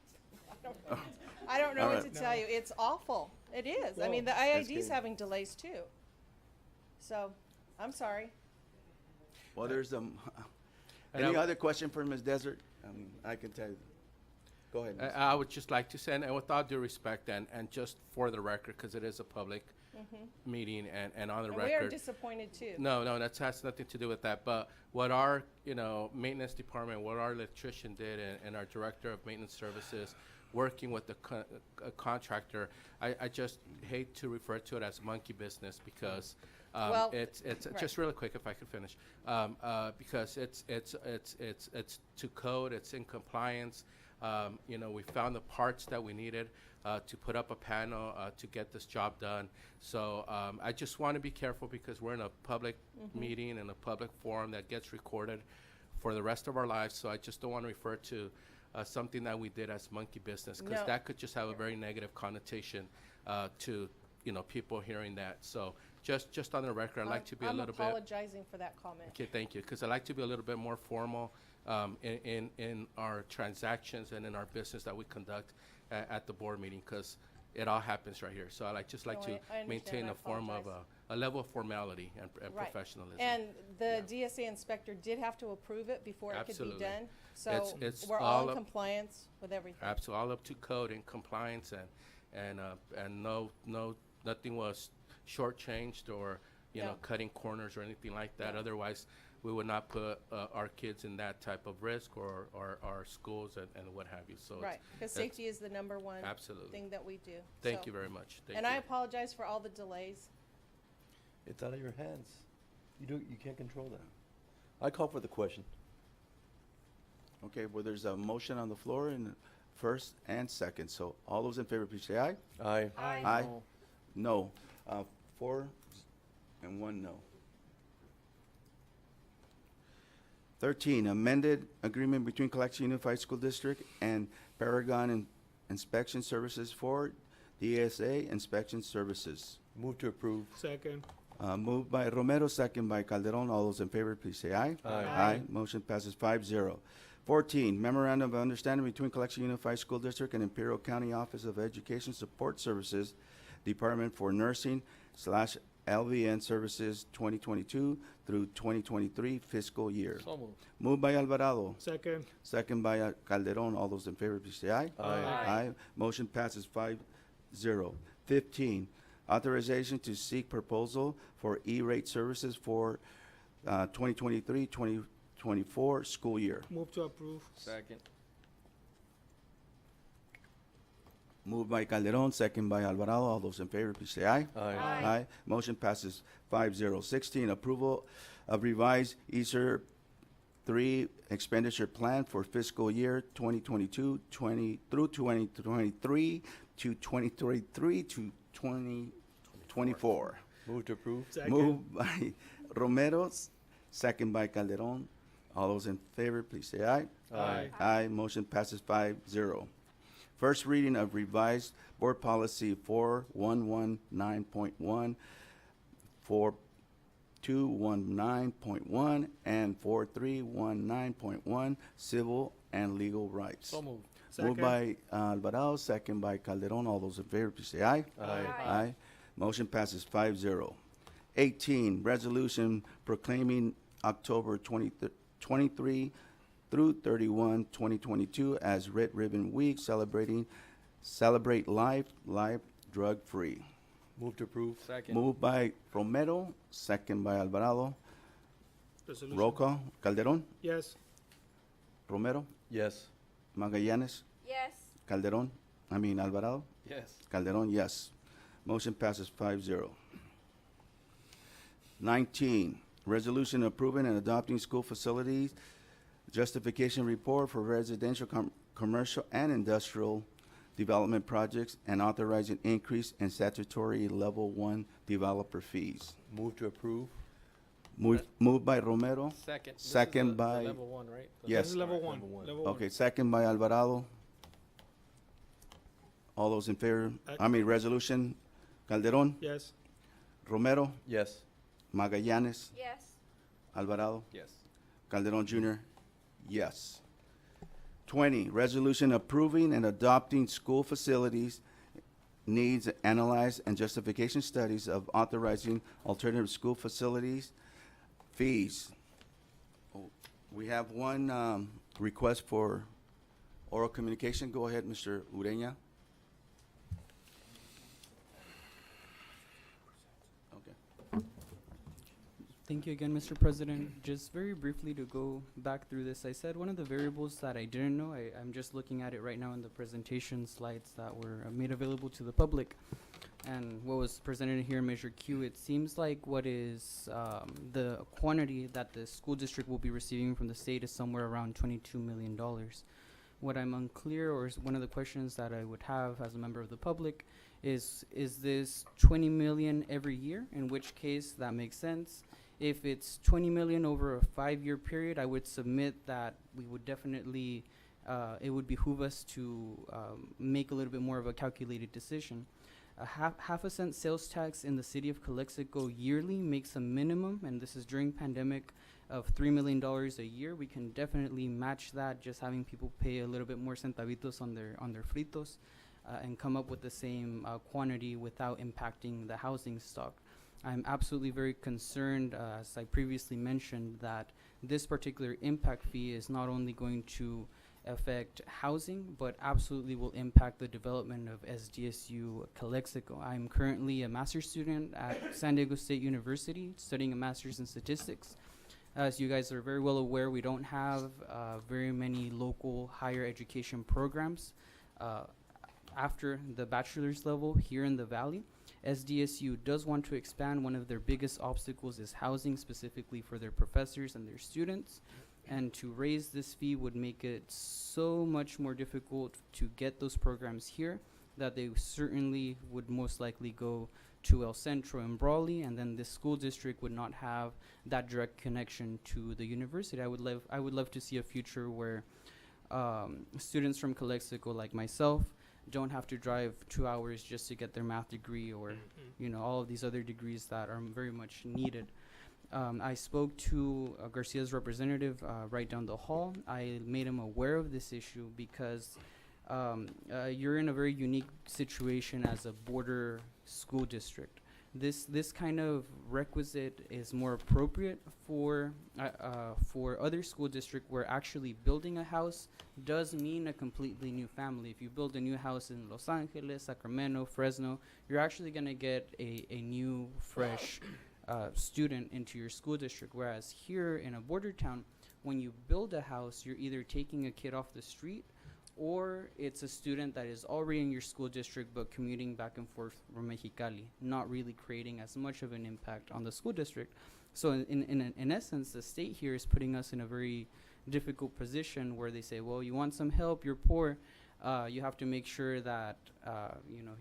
I don't know All what right. to tell you. It's awful. It is. I mean, the That's IID's good. having delays too. So, I'm sorry. Well, there's And any I- other question for Ms. Desert? I can tell you. Go ahead. Ms. I would just like to say, and with all due respect, and just for the record, because it is a public meeting and on the And record. we are disappointed too. No, that has nothing to do with that. But what our, maintenance department, what our electrician did, and our director of maintenance services, working with the contractor, I just hate to refer to it as monkey business because Well, it's right. just really quick if I could finish, because it's to code, it's in compliance. We found the parts that we needed to put up a panel to get this job done. So I just want to be careful because we're in a public meeting and a public forum that gets recorded for the rest of our lives. So I just don't want to refer to something that we did as monkey business because No. that could just have a very negative connotation to people hearing that. So just on the record, I'd like to be a little bit. I'm apologizing for that comment. Okay, thank you. Because I like to be a little bit more formal in our transactions and in our business that we conduct at the board meeting, because it all happens right here. So I just like No, to I understand. maintain I a form of apologize. a level of formality and Right. professionalism. And the DSA inspector did have to approve it before it could be Absolutely. done. So It's we're all all in up- compliance with everything. Absolutely, all up to code and compliance, and nothing was shortchanged or No. cutting corners or anything like that. No. Otherwise, we would not put our kids in that type of risk or our schools and what have you. So it's- Right, because that's- safety is the number one Absolutely. thing that we do. Thank So- you very much. Thank And you. I apologize for all the delays. It's out of your hands. You can't control that. I call for the question. Okay, well, there's a motion on the floor and first and second. So all those in favor, please say aye. Aye. Aye. No. 4 and 1 no. 13, amended agreement between Calexico Unified School District and Paragon Inspection Services for DSA Inspection Services. Move to approve. Second. Moved by Romero, second by Calderon. All those in favor, please say aye. Aye. Aye. Motion passes 5-0. 14, memorandum of understanding between Calexico Unified School District and Imperial County Office of Education Support Services, Department for Nursing / LVN Services 2022 through 2023 fiscal year. So moved. Moved by Alvarado, Second. second by Calderon. All those in favor, please say aye. Aye. Aye. Motion passes 5-0. 15, authorization to seek proposal for E-rate services for 2023-2024 school year. Move to approve. Second. Moved by Calderon, second by Alvarado. All those in favor, please say aye. Aye. Aye. Motion passes 5-0. 16, approval of revised ESER 3 expenditure plan for fiscal year 2022 through 2023 to 2023 to 2024. Move to approve. Second. Moved by Romero, second by Calderon. All those in favor, please say aye. Aye. Aye. Motion passes 5-0. First reading of revised board policy 4119.1, 4219.1, and 4319.1, civil and legal rights. So moved. Moved by Alvarado, second by Calderon. All those in favor, please say aye. Aye. Aye. Motion passes 5-0. 18, resolution proclaiming October 23 through 31, 2022 as Red Ribbon Week, Celebrate Life Drug-Free. Move to approve. Second. Moved by Romero, second by Alvarado. Resolution. Roll call. Calderon, Yes. Romero, Yes. Magallanes, Yes. Calderon, Alvarado. Yes. Calderon, yes. Motion passes 5-0. 19, resolution approving and adopting school facilities justification report for residential, commercial, and industrial development projects and authorizing increase in statutory level 1 developer fees. Move to approve. Moved by Romero. Second. This is Second the by- level one, right? Yes. This is level Alright, one. level one. Level one. Okay, second by Alvarado. All those in favor, resolution, Calderon, Yes. Romero, Yes. Magallanes, Yes. Alvarado, Yes. Calderon Jr., yes. 20, resolution approving and adopting school facilities needs analyze and justification studies of authorizing alternative school facilities fees. Oh, we have one request for oral communication. Go ahead, Mr. Ureña. Okay. Thank you again, Mr. President. Just very briefly to go back through this, I said one of the variables that I didn't know, I'm just looking at it right now in the presentation slides that were made available to the public. And what was presented here in Measure Q, it seems like what is the quantity that the school district will be receiving from the state is somewhere around $22 million. What I'm unclear, or is one of the questions that I would have as a member of the public, is this 20 million every year? In which case that makes sense. If it's 20 million over a 5-year period, I would submit that we would definitely, it would behoove us to make a little bit more of a calculated decision. A half a cent sales tax in the city of Calexico yearly makes a minimum, and this is during pandemic, of $3 million a year. We can definitely match that, just having people pay a little bit more centavitos on their fritos, and come up with the same quantity without impacting the housing stock. I'm absolutely very concerned, as I previously mentioned, that this particular impact fee is not only going to affect housing, but absolutely will impact the development of SDSU Calexico. I'm currently a master's student at San Diego State University, studying a master's in statistics. As you guys are very well aware, we don't have very many local higher education programs after the bachelor's level here in the Valley. SDSU does want to expand. One of their biggest obstacles is housing, specifically for their professors and their students. And to raise this fee would make it so much more difficult to get those programs here that they certainly would most likely go to El Centro and Brawley, and then this school district would not have that direct connection to the university. I would love to see a future where students from Calexico like myself don't have to drive 2 hours just to get their math degree, or you know, all of these other degrees that are very much needed. I spoke to Garcia's representative right down the hall. I made him aware of this issue because you're in a very unique situation as a border school district. This kind of requisite is more appropriate for other school district where actually building a house does mean a completely new family. If you build a new house in Los Angeles, Sacramento, Fresno, you're actually going to get a new, fresh student into your school district. Whereas here in a border town, when you build a house, you're either taking a kid off the street, or it's a student that is already in your school district but commuting back and forth from Mexicali, not really creating as much of an impact on the school district. So in essence, the state here is putting us in a very difficult position where they say, well, you want some help, you're poor, you have to make sure that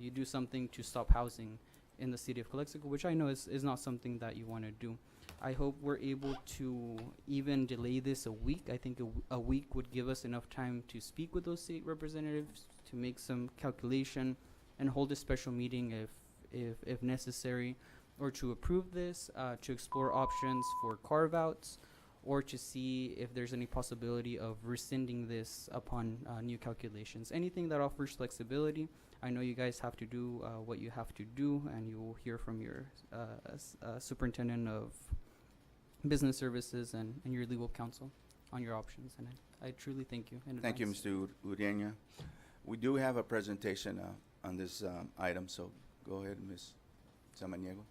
you do something to stop housing in the city of Calexico, which I know is not something that you want to do. I hope we're able to even delay this a week. I think a week would give us enough time to speak with those state representatives, to make some calculation, and hold a special meeting if necessary, or to approve this, to explore options for carve-outs, or to see if there's any possibility of rescinding this upon new calculations. Anything that offers flexibility. I know you guys have to do what you have to do, and you will hear from your superintendent of business services and your legal counsel on your options. And I truly thank you in Thank you, advance. Mr. Ureña. We do have a presentation on this item, so go ahead, Ms. Samaniego.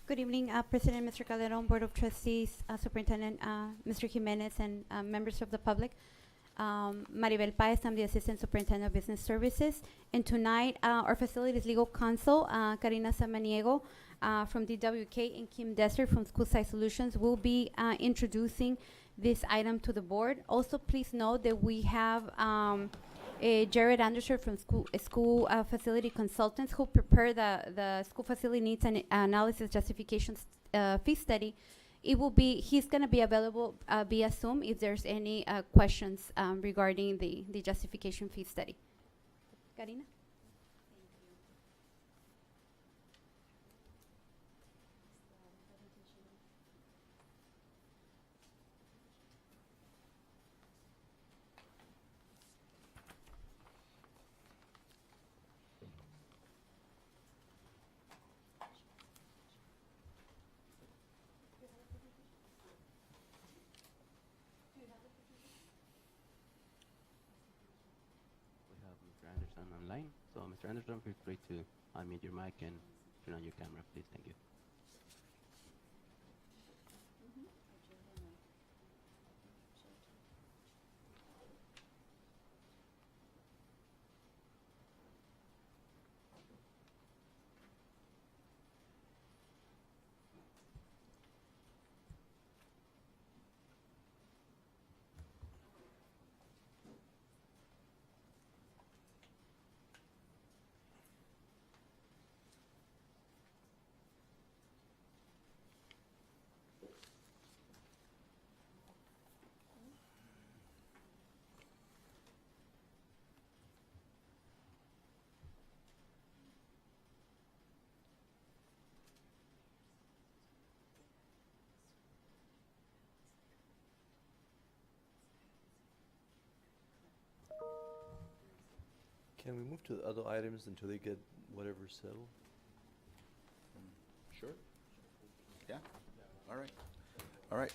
Good evening, President, Mr. Calderon, Board of Trustees, Superintendent, Mr. Jimenez, and members of the public. Maribel Paez, I'm the Assistant Superintendent of Business Services. And tonight, our facilities legal counsel, Karina Samaniego from DWK, and Kim Desser from School Site Solutions will be introducing this item to the board. Also, please note that we have Jared Anderson from School Facility Consultants, who prepare the school facility needs and analysis justification fee study. He's going to be available via Zoom if there's any questions regarding the justification fee study. Karina? online. So, Mr. Anderson, feel free to unmute your mic and turn on your camera, please. Thank you. Can we move to the other items until they get whatever settled? Sure. Yeah, all right. All right.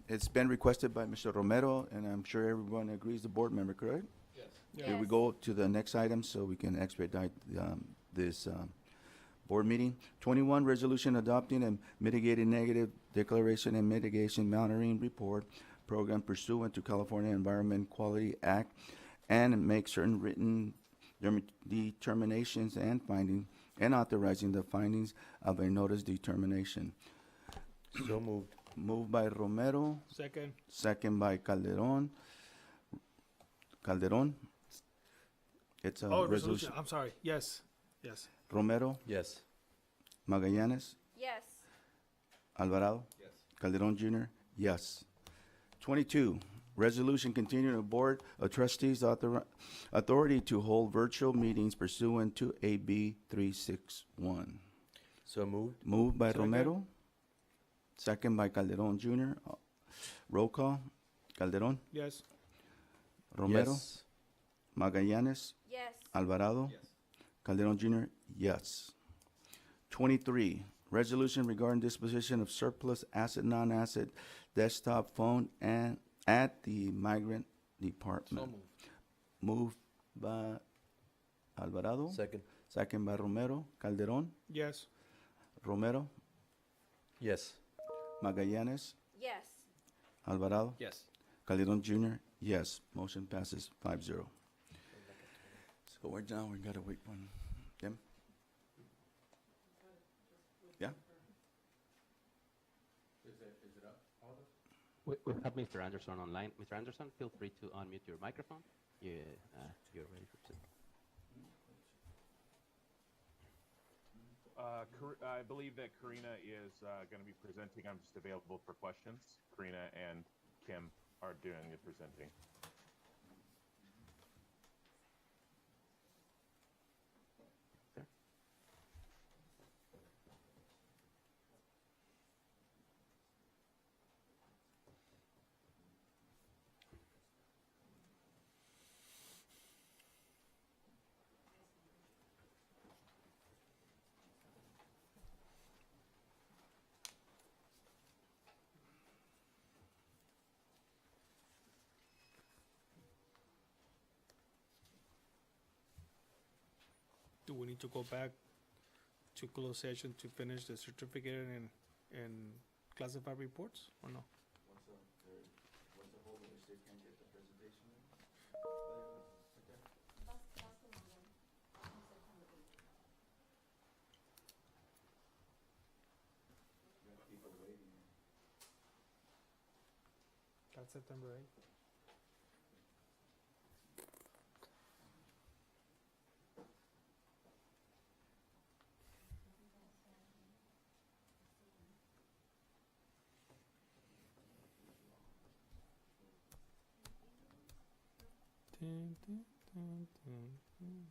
It's been requested by Mr. Romero, and I'm sure everyone agrees, the board member, correct? Yes. Here we go to the next item so we can expedite this board meeting. 21, resolution adopting a mitigated negative declaration and mitigation monitoring report program pursuant to California Environment Quality Act and make certain written determinations and findings and authorizing the findings of a notice determination. So moved. Moved by Romero, Second. second by Calderon. Calderon. It's a resolution. I'm sorry. Yes. Yes. Romero, Yes. Magallanes, Yes. Alvarado. Yes. Calderon Jr., yes. 22, resolution continuing the Board of Trustees authority to hold virtual meetings pursuant to AB 361. So moved. Moved by Second. Romero, second by Calderon Jr. Roll call. Calderon, Yes. Romero, Yes. Magallanes, Yes. Alvarado. Yes. Calderon Jr., yes. 23, resolution regarding disposition of surplus asset, non-asset desktop phone and at the migrant department. So moved. Moved by Alvarado, Second. second by Romero. Calderon, Yes. Romero, Yes. Magallanes, Yes. Alvarado. Yes. Calderon Jr., yes. Motion passes 5-0. So we're down, we gotta wait one. Them? Yeah? Is it up? All of us? We have Mr. Anderson online. Mr. Anderson, feel free to unmute your microphone. Yeah, you're ready for it. I believe that Karina is going to be presenting. I'm just available for questions. Karina and Kim are doing the presenting. Do we need to go back to closed session to finish the certificate and classified reports or no? That's September 8th. Dun, dun, dun, dun, dun.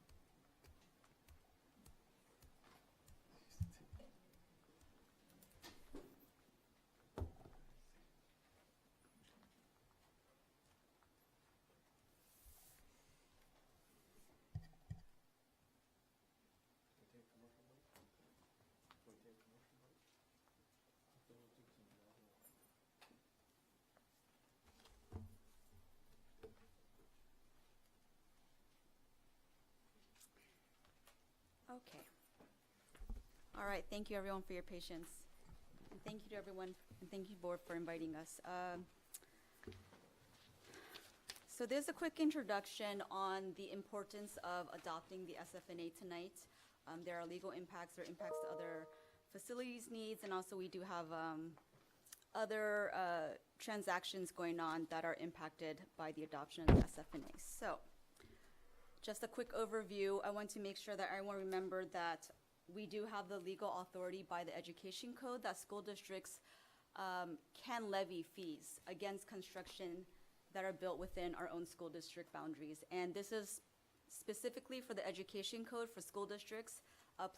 Okay. All right, thank you everyone for your patience. And thank you to everyone, and thank you board for inviting us. So there's a quick introduction on the importance of adopting the SFNA tonight. There are legal impacts, there are impacts to other facilities needs, and also we do have other transactions going on that are impacted by the adoption of the SFNA. So just a quick overview. I want to make sure that everyone remember that we do have the legal authority by the Education Code that school districts can levy fees against construction that are built within our own school district boundaries. And this is specifically for the Education Code for school districts.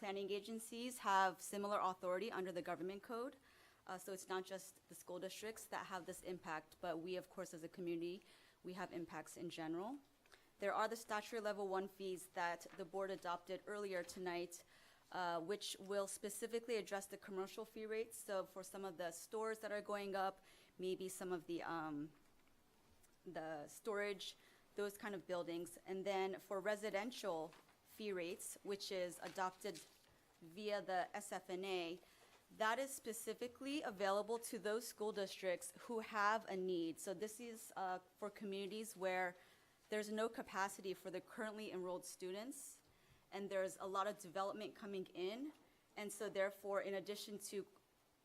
Planning agencies have similar authority under the Government Code. So it's not just the school districts that have this impact, but we, of course, as a community, we have impacts in general. There are the statutory level 1 fees that the board adopted earlier tonight, which will specifically address the commercial fee rates. So for some of the stores that are going up, maybe some of the storage, those kind of buildings. And then for residential fee rates, which is adopted via the SFNA, that is specifically available to those school districts who have a need. So this is for communities where there's no capacity for the currently enrolled students, and there's a lot of development coming in. And so therefore, in addition to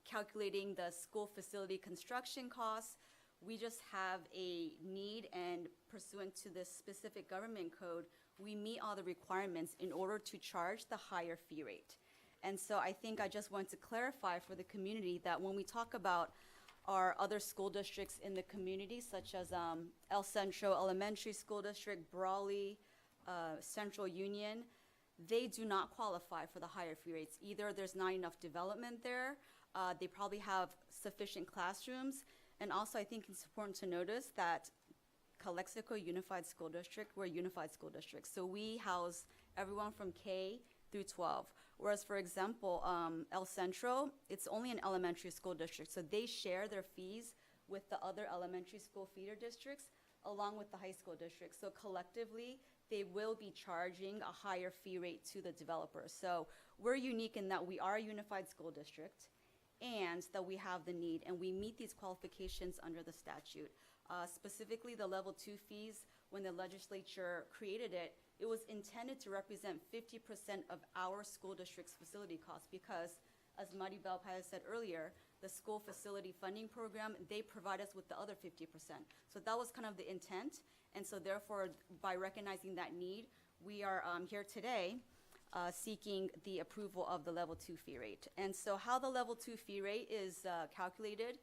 calculating the school facility construction costs, we just have a need, and pursuant to this specific government code, we meet all the requirements in order to charge the higher fee rate. And so I think I just want to clarify for the community that when we talk about our other school districts in the community, such as El Centro Elementary School District, Brawley, Central Union, they do not qualify for the higher fee rates. Either there's not enough development there, they probably have sufficient classrooms, and also I think it's important to notice that Calexico Unified School District, we're a unified school district. So we house everyone from K through 12. Whereas, for example, El Centro, it's only an elementary school district. So they share their fees with the other elementary school feeder districts along with the high school districts. So collectively, they will be charging a higher fee rate to the developer. So we're unique in that we are a unified school district and that we have the need, and we meet these qualifications under the statute. Specifically, the level 2 fees, when the legislature created it, it was intended to represent 50% of our school district's facility costs because, as Maribel Paez said earlier, the school facility funding program, they provide us with the other 50%. So that was kind of the intent. And so therefore, by recognizing that need, we are here today seeking the approval of the level 2 fee rate. And so how the level 2 fee rate is calculated,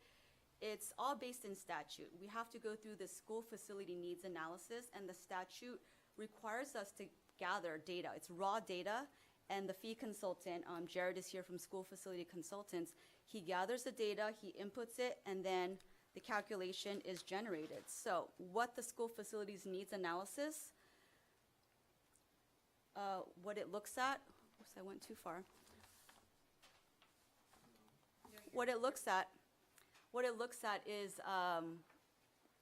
it's all based in statute. We have to go through the school facility needs analysis, and the statute requires us to gather data. It's raw data, and the fee consultant, Jared is here from School Facility Consultants, he gathers the data, he inputs it, and then the calculation is generated. So what the school facilities needs analysis, what it looks at, oops, I went too far. What it looks at is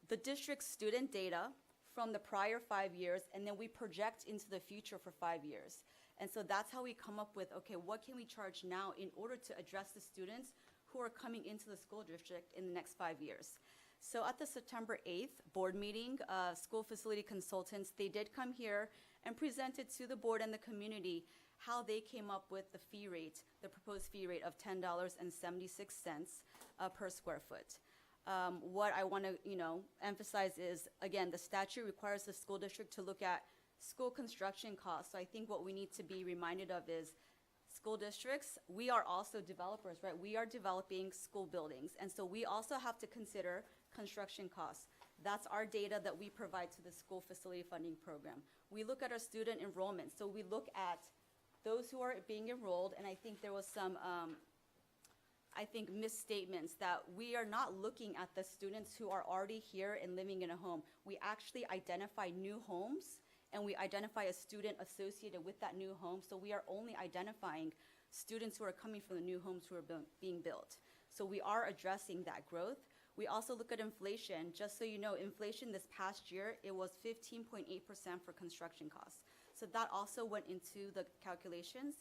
the district's student data from the prior 5 years, and then we project into the future for 5 years. And so that's how we come up with, okay, what can we charge now in order to address the students who are coming into the school district in the next 5 years. So at the September 8th board meeting, School Facility Consultants, they did come here and presented to the board and the community how they came up with the fee rate, the proposed fee rate of $10.76 per square foot. What I want to, emphasize is, again, the statute requires the school district to look at school construction costs. So I think what we need to be reminded of is school districts, we are also developers, right? We are developing school buildings. And so we also have to consider construction costs. That's our data that we provide to the school facility funding program. We look at our student enrollment. So we look at those who are being enrolled, and I think there was some, misstatements that we are not looking at the students who are already here and living in a home. We actually identify new homes, and we identify a student associated with that new home. So we are only identifying students who are coming from the new homes who are being built. So we are addressing that growth. We also look at inflation. Just so you know, inflation this past year, it was 15.8% for construction costs. So that also went into the calculations,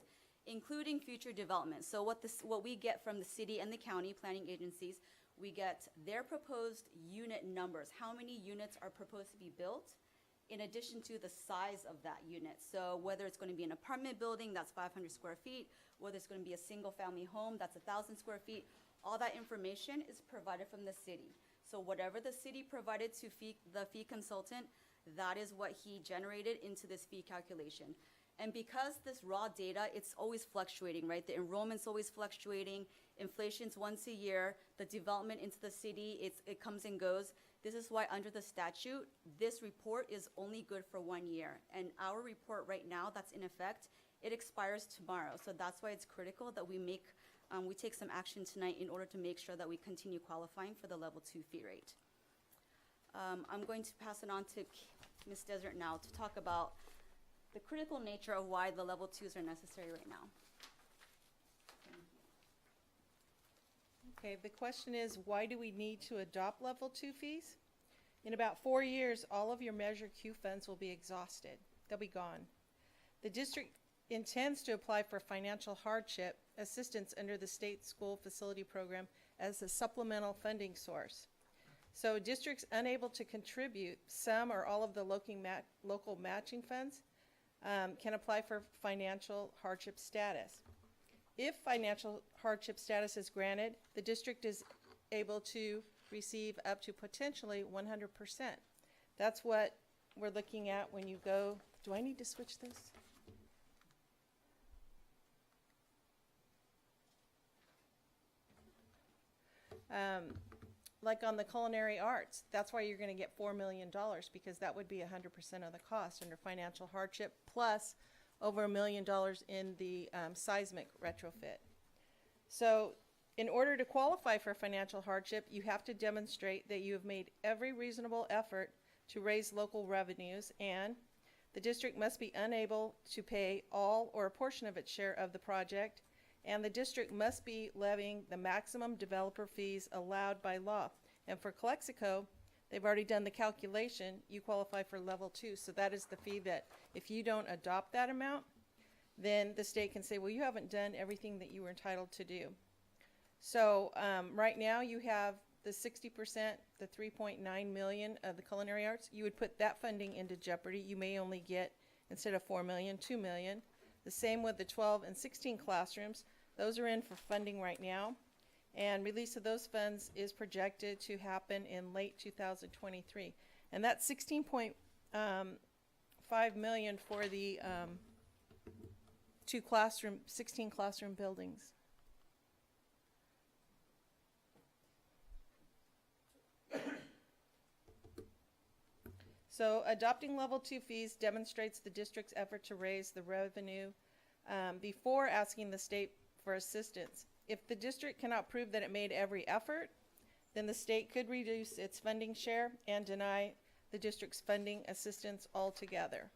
including future development. So what we get from the city and the county planning agencies, we get their proposed unit numbers, how many units are proposed to be built, in addition to the size of that unit. So whether it's going to be an apartment building that's 500 square feet, whether it's going to be a single family home that's 1,000 square feet, all that information is provided from the city. So whatever the city provided to the fee consultant, that is what he generated into this fee calculation. And because this raw data, it's always fluctuating, right? The enrollment's always fluctuating, inflation's once a year, the development into the city, it comes and goes. This is why under the statute, this report is only good for 1 year. And our report right now that's in effect, it expires tomorrow. So that's why it's critical that we take some action tonight in order to make sure that we continue qualifying for the level 2 fee rate. I'm going to pass it on to Ms. Desert now to talk about the critical nature of why the level 2s are necessary right now. Okay, the question is, why do we need to adopt level 2 fees? In about 4 years, all of your Measure Q funds will be exhausted. They'll be gone. The district intends to apply for financial hardship assistance under the state school facility program as a supplemental funding source. So districts unable to contribute some or all of the local matching funds can apply for financial hardship status. If financial hardship status is granted, the district is able to receive up to potentially 100%. That's what we're looking at when you go. Do I need to switch this? Like on the culinary arts, that's why you're going to get $4 million, because that would be 100% of the cost under financial hardship, plus over $1 million in the seismic retrofit. So in order to qualify for financial hardship, you have to demonstrate that you have made every reasonable effort to raise local revenues, and the district must be unable to pay all or a portion of its share of the project, and the district must be levying the maximum developer fees allowed by law. And for Calexico, they've already done the calculation, you qualify for level 2. So that is the fee that if you don't adopt that amount, then the state can say, well, you haven't done everything that you were entitled to do. So right now you have the 60%, the 3.9 million of the culinary arts. You would put that funding into jeopardy. You may only get, instead of 4 million, 2 million. The same with the 12 and 16 classrooms. Those are in for funding right now. And release of those funds is projected to happen in late 2023. And that's 16.5 million for the 16 classroom buildings. So adopting level 2 fees demonstrates the district's effort to raise the revenue before asking the state for assistance. If the district cannot prove that it made every effort, then the state could reduce its funding share and deny the district's funding assistance altogether.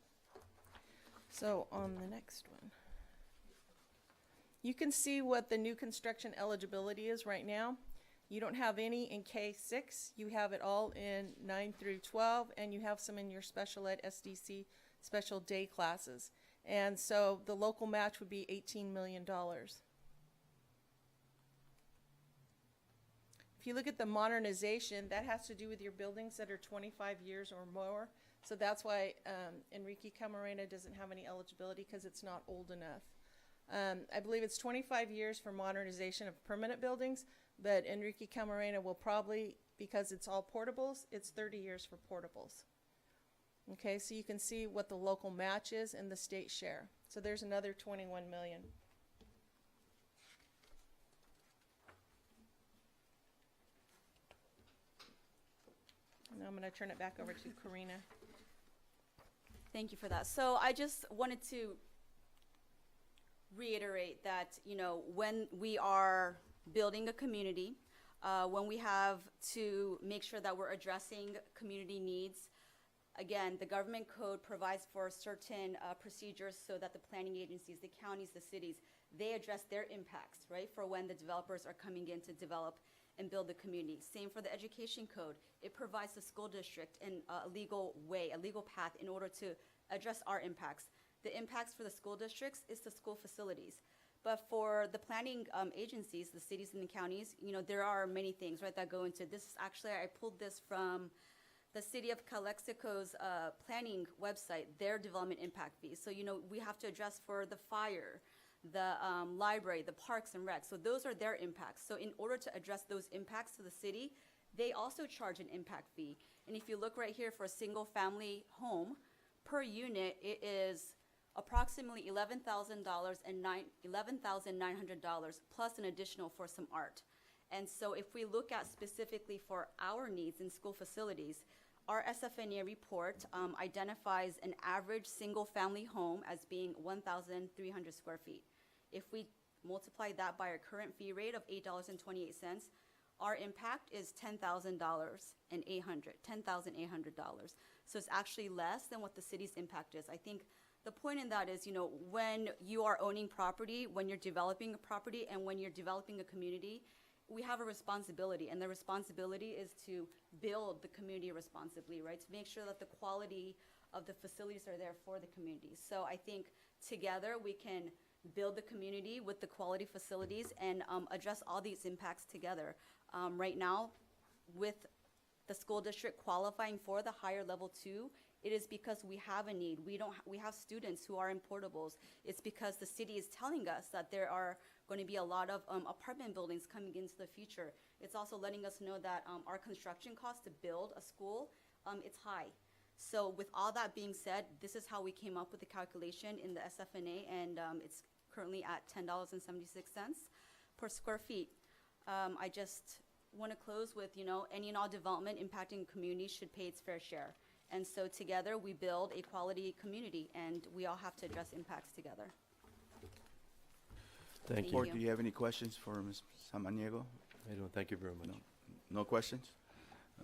So on the next one, you can see what the new construction eligibility is right now. You don't have any in K6. You have it all in 9 through 12, and you have some in your special ed SDC special day classes. And so the local match would be $18 million. If you look at the modernization, that has to do with your buildings that are 25 years or more. So that's why Enrique Camarena doesn't have any eligibility, because it's not old enough. I believe it's 25 years for modernization of permanent buildings, but Enrique Camarena will probably, because it's all portables, it's 30 years for portables. Okay, so you can see what the local match is and the state share. So there's another 21 million. Now I'm going to turn it back over to Karina. Thank you for that. So I just wanted to reiterate that, you know, when we are building a community, when we have to make sure that we're addressing community needs, again, the government code provides for certain procedures so that the planning agencies, the counties, the cities, they address their impacts, right, for when the developers are coming in to develop and build the community. Same for the education code. It provides the school district in a legal way, a legal path in order to address our impacts. the impacts for the school districts is the school facilities. But for the planning agencies, the cities and the counties, you know, there are many things, right, that go into this. Actually, I pulled this from the city of Calexico's planning website, their development impact fees. So, you know, we have to address for the fire, the library, the parks and rec. So those are their impacts. So in order to address those impacts to the city, they also charge an impact fee. And if you look right here for a single family home, per unit, it is approximately $11,000 and $11,900 plus an additional for some art. And so if we look at specifically for our needs in school facilities, our SFNA report identifies an average single-family home as being 1,300 square feet. If we multiply that by our current fee rate of $8.28, our impact is $10,800. So it's actually less than what the city's impact is. I think the point in that is, you know, when you are owning property, when you're developing a property, and when you're developing a community, we have a responsibility, and the responsibility is to build the community responsibly, right? To make sure that the quality of the facilities are there for the community. So I think together we can build the community with the quality facilities and address all these impacts together. Right now, with the school district qualifying for the higher level 2, it is because we have a need. We have students who are in portables. It's because the city is telling us that there are going to be a lot of apartment buildings coming into the future. It's also letting us know that our construction cost to build a school, it's high. So with all that being said, this is how we came up with the calculation in the SFNA, and it's currently at $10.76 per square feet. I just want to close with, you know, any and all development impacting communities should pay its fair share. And so together we build a quality community, and we all have to address impacts together. Thank you. Board, do you have any questions for Ms. Samaniego? I don't, thank you very much. No questions?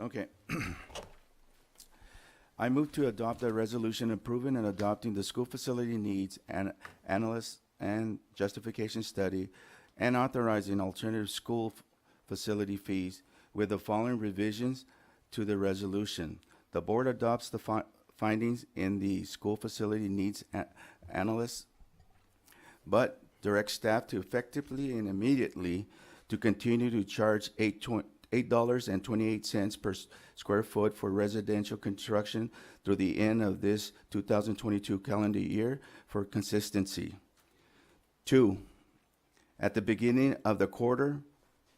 Okay. I move to adopt a resolution approving and adopting the school facility needs and analysis and justification study and authorizing alternative school facility fees with the following revisions to the resolution. The board adopts the findings in the school facility needs analysis, but directs staff to effectively and immediately to continue to charge $8.28 per square foot for residential construction through the end of this 2022 calendar year for consistency. 2, at the beginning of the quarter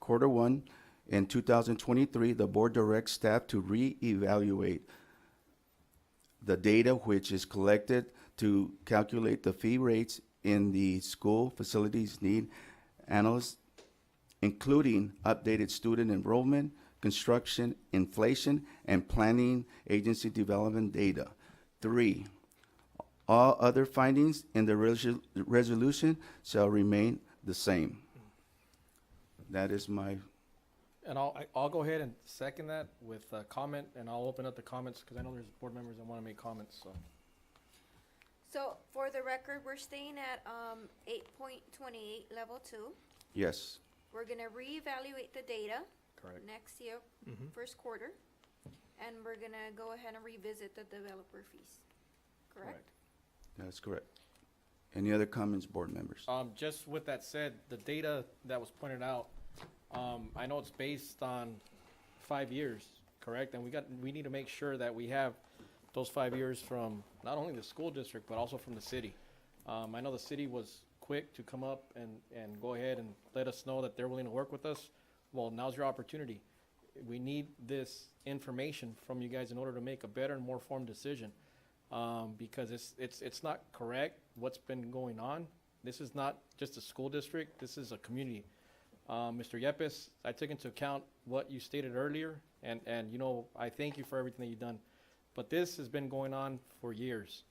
1 in 2023, the board directs staff to reevaluate the data which is collected to calculate the fee rates in the school facilities need analysis, including updated student enrollment, construction, inflation, and planning agency development data. 3, all other findings in the resolution shall remain the same. That is my. And I'll go ahead and second that with a comment, and I'll open up the comments because I know there's board members that want to make comments. So for the record, we're staying at 8.28 level 2. Yes. We're gonna reevaluate the data Correct. next year, first quarter, and we're gonna go ahead and revisit the developer fees. Correct? That's correct. Any other comments, board members? Just with that said, the data that was pointed out, I know it's based on 5 years, correct? And we need to make sure that we have those 5 years from not only the school district, but also from the city. I know the city was quick to come up and go ahead and let us know that they're willing to work with us. Well, now's your opportunity. We need this information from you guys in order to make a better and more informed decision. Because it's not correct what's been going on. This is not just a school district, this is a community. Mr. Yepes, I took into account what you stated earlier, and you know, I thank you for everything that you've done. But this has been going on for years.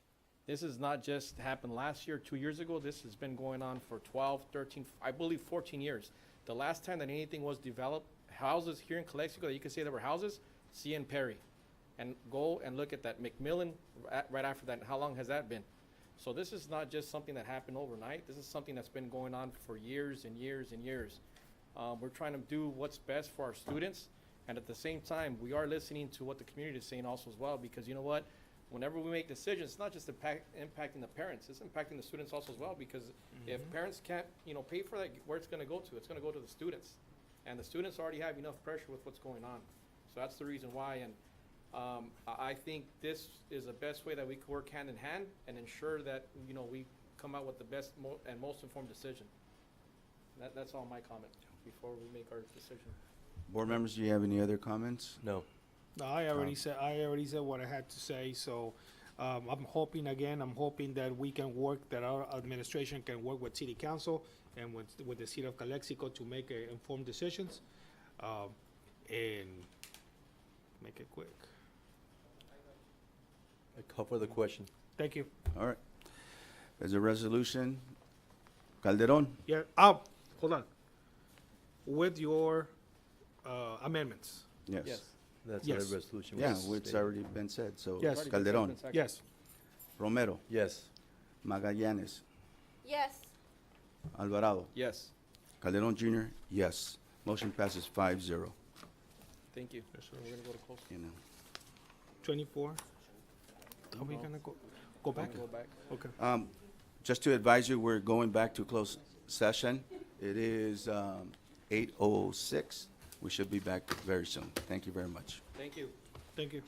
This has not just happened last year, 2 years ago. This has been going on for 12, 13, I believe 14 years. The last time that anything was developed, houses here in Calexico that you can say that were houses, CN Perry. And go and look at that McMillan right after that. How long has that been? So this is not just something that happened overnight. This is something that's been going on for years and years and years. We're trying to do what's best for our students. And at the same time, we are listening to what the community is saying also as well, because you know what? whenever we make decisions, it's not just impacting the parents, it's impacting the students also as well, because if parents can't, pay for that, where it's gonna go to? It's gonna go to the students. And the students already have enough pressure with what's going on. So that's the reason why, and I think this is the best way that we could work hand in hand and ensure that, we come out with the best and most informed decision. That's all my comment before we make our decision. Board members, do you have any other comments? No. No, I already said what I had to say, so, I'm hoping that we can work, that our administration can work with city council and with the city of Calexico to make informed decisions, and make it quick. I call for the question. Thank you. All right. There's a resolution. Calderon? Yeah, hold on. With your, amendments. Yes. That's Yes. our resolution. Yeah, was it's stated. already been said, so. Yes. Calderon? Yes. Romero? Yes. Magallanes? Yes. Alvarado? Yes. Calderon Jr., yes. Motion passes 5-0. Thank you. We're gonna go to close. You know. 24. Are we gonna go back? Go back. Okay. Just to advise you, we're going back to closed session. It is 8:06. We should be back very soon. Thank you very much. Thank you. Thank you.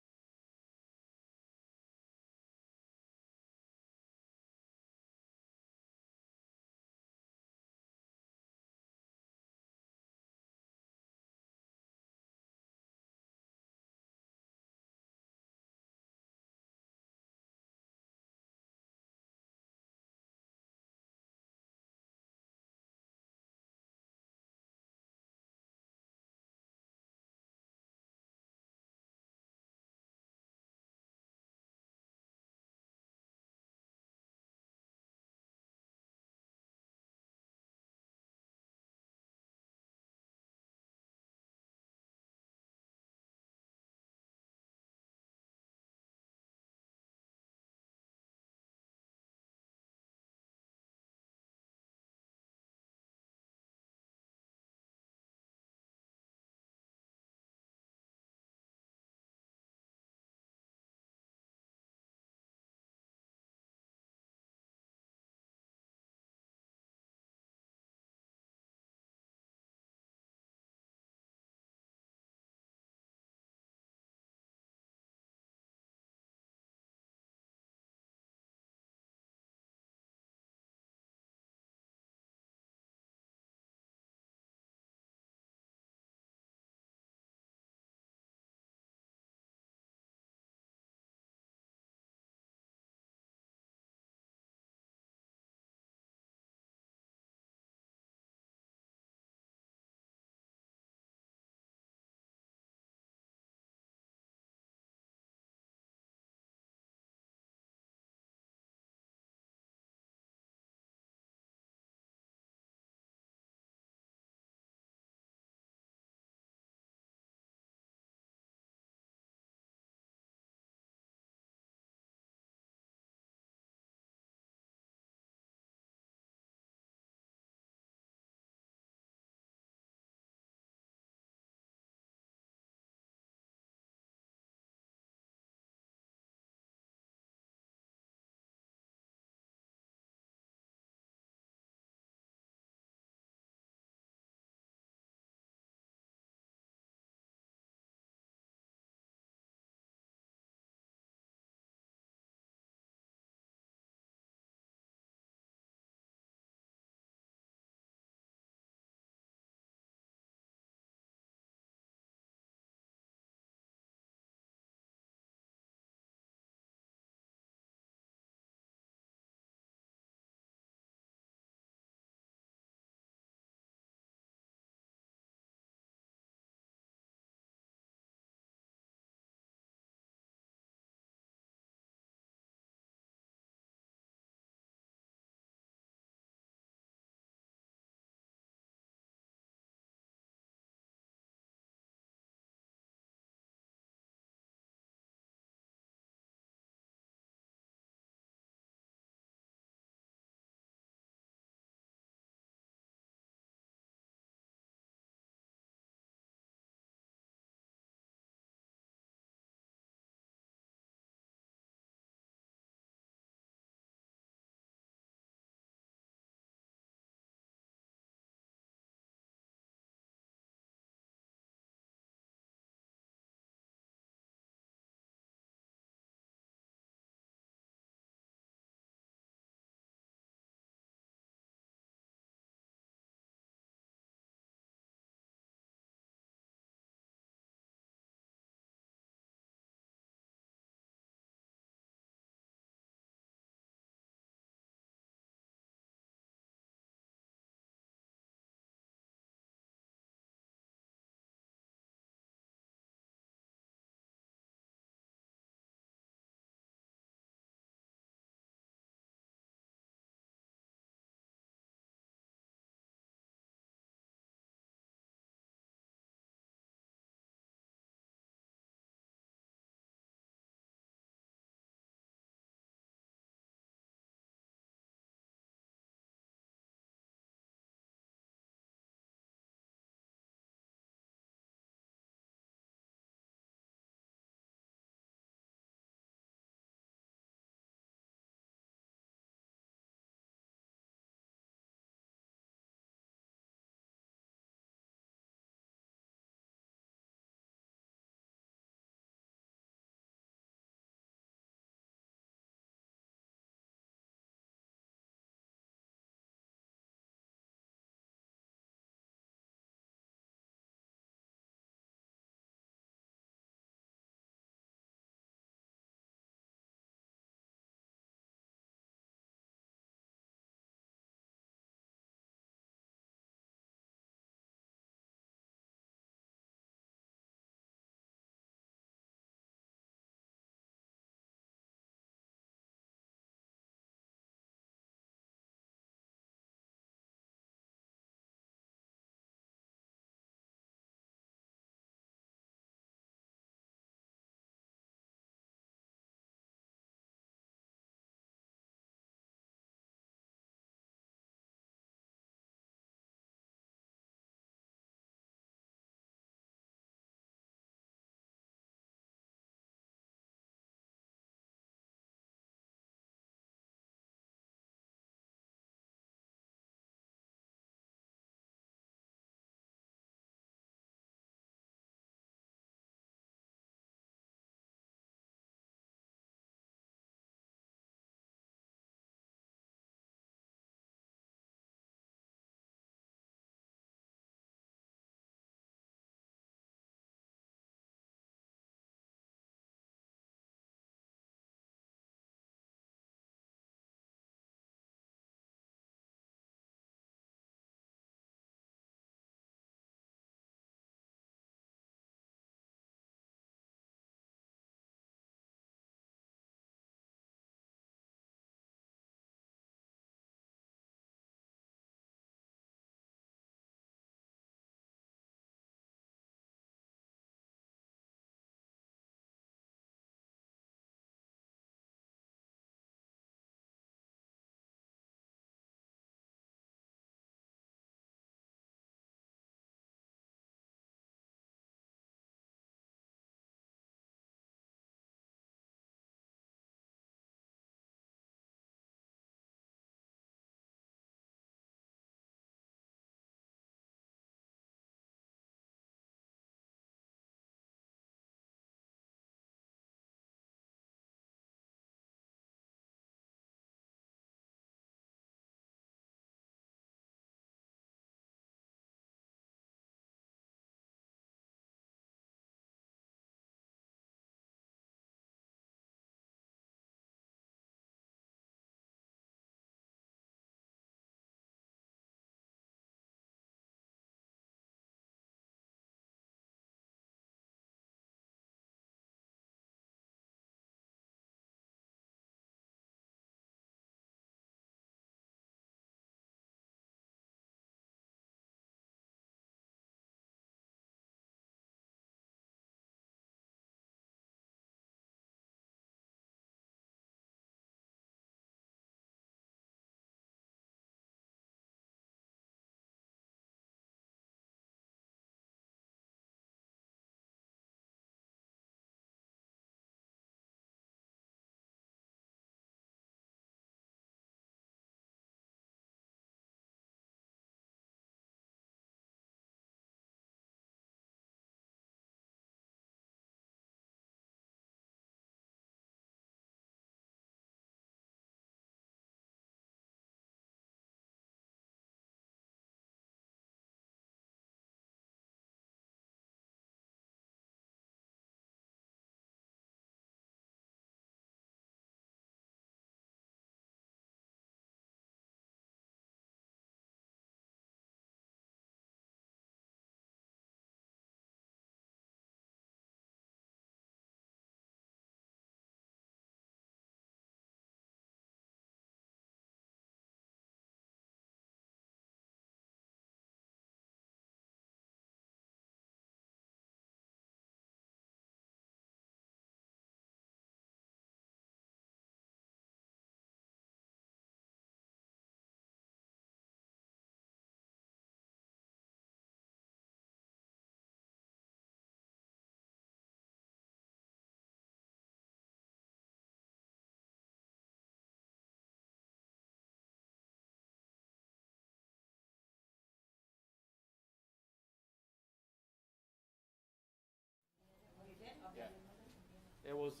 It was,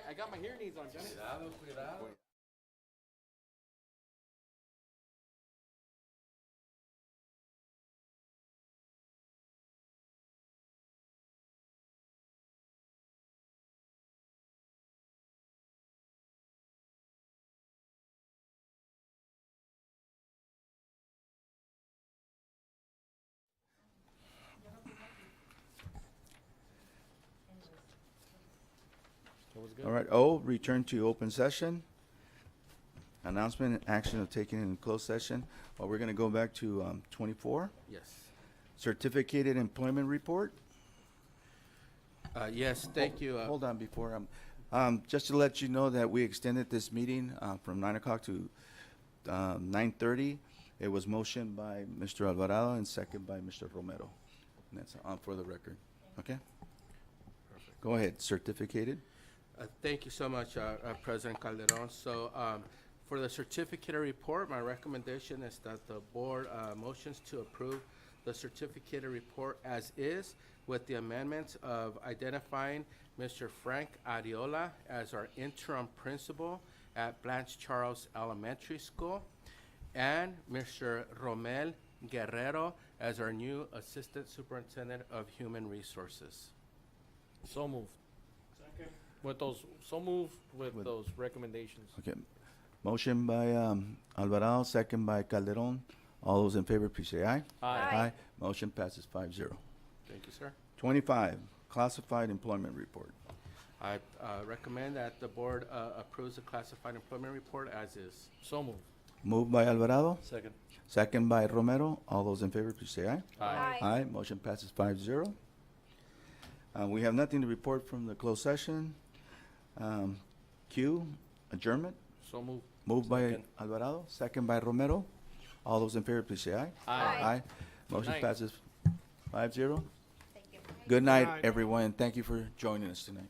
I got my hearing aids on, Johnny. It was good. All right, O, return to open session. Announcement and action of taking in closed session. Well, we're gonna go back to 24. Yes. Certificated employment report. Yes, thank you. Hold on before, just to let you know that we extended this meeting from 9 o'clock to 9:30. It was motioned by Mr. Alvarado and second by Mr. Romero. And that's on for the record, okay? Go ahead, certificated. Thank you so much, President Calderon. So, for the certificated report, my recommendation is that the board motions to approve the certificated report as is with the amendments of identifying Mr. Frank Ariola as our interim principal at Blanche Charles Elementary School and Mr. Romel Guerrero as our new Assistant Superintendent of Human Resources. So moved. Second. With those, so moved with those recommendations. Okay, motion by Alvarado, second by Calderon. All those in favor, please say aye. Aye. Motion passes 5-0. Thank you, sir. 25, classified employment report. I recommend that the board approves the classified employment report as is. So moved. Moved by Alvarado, Second. second by Romero. All those in favor, please say aye. Aye. Aye, motion passes 5-0. We have nothing to report from the closed session. Q, adjournment. So moved. Moved by Second. Alvarado, second by Romero. All those in favor, please say aye. Aye. Motion Night. passes 5-0. Thank you. Good night, Night. everyone. Thank you for joining us tonight.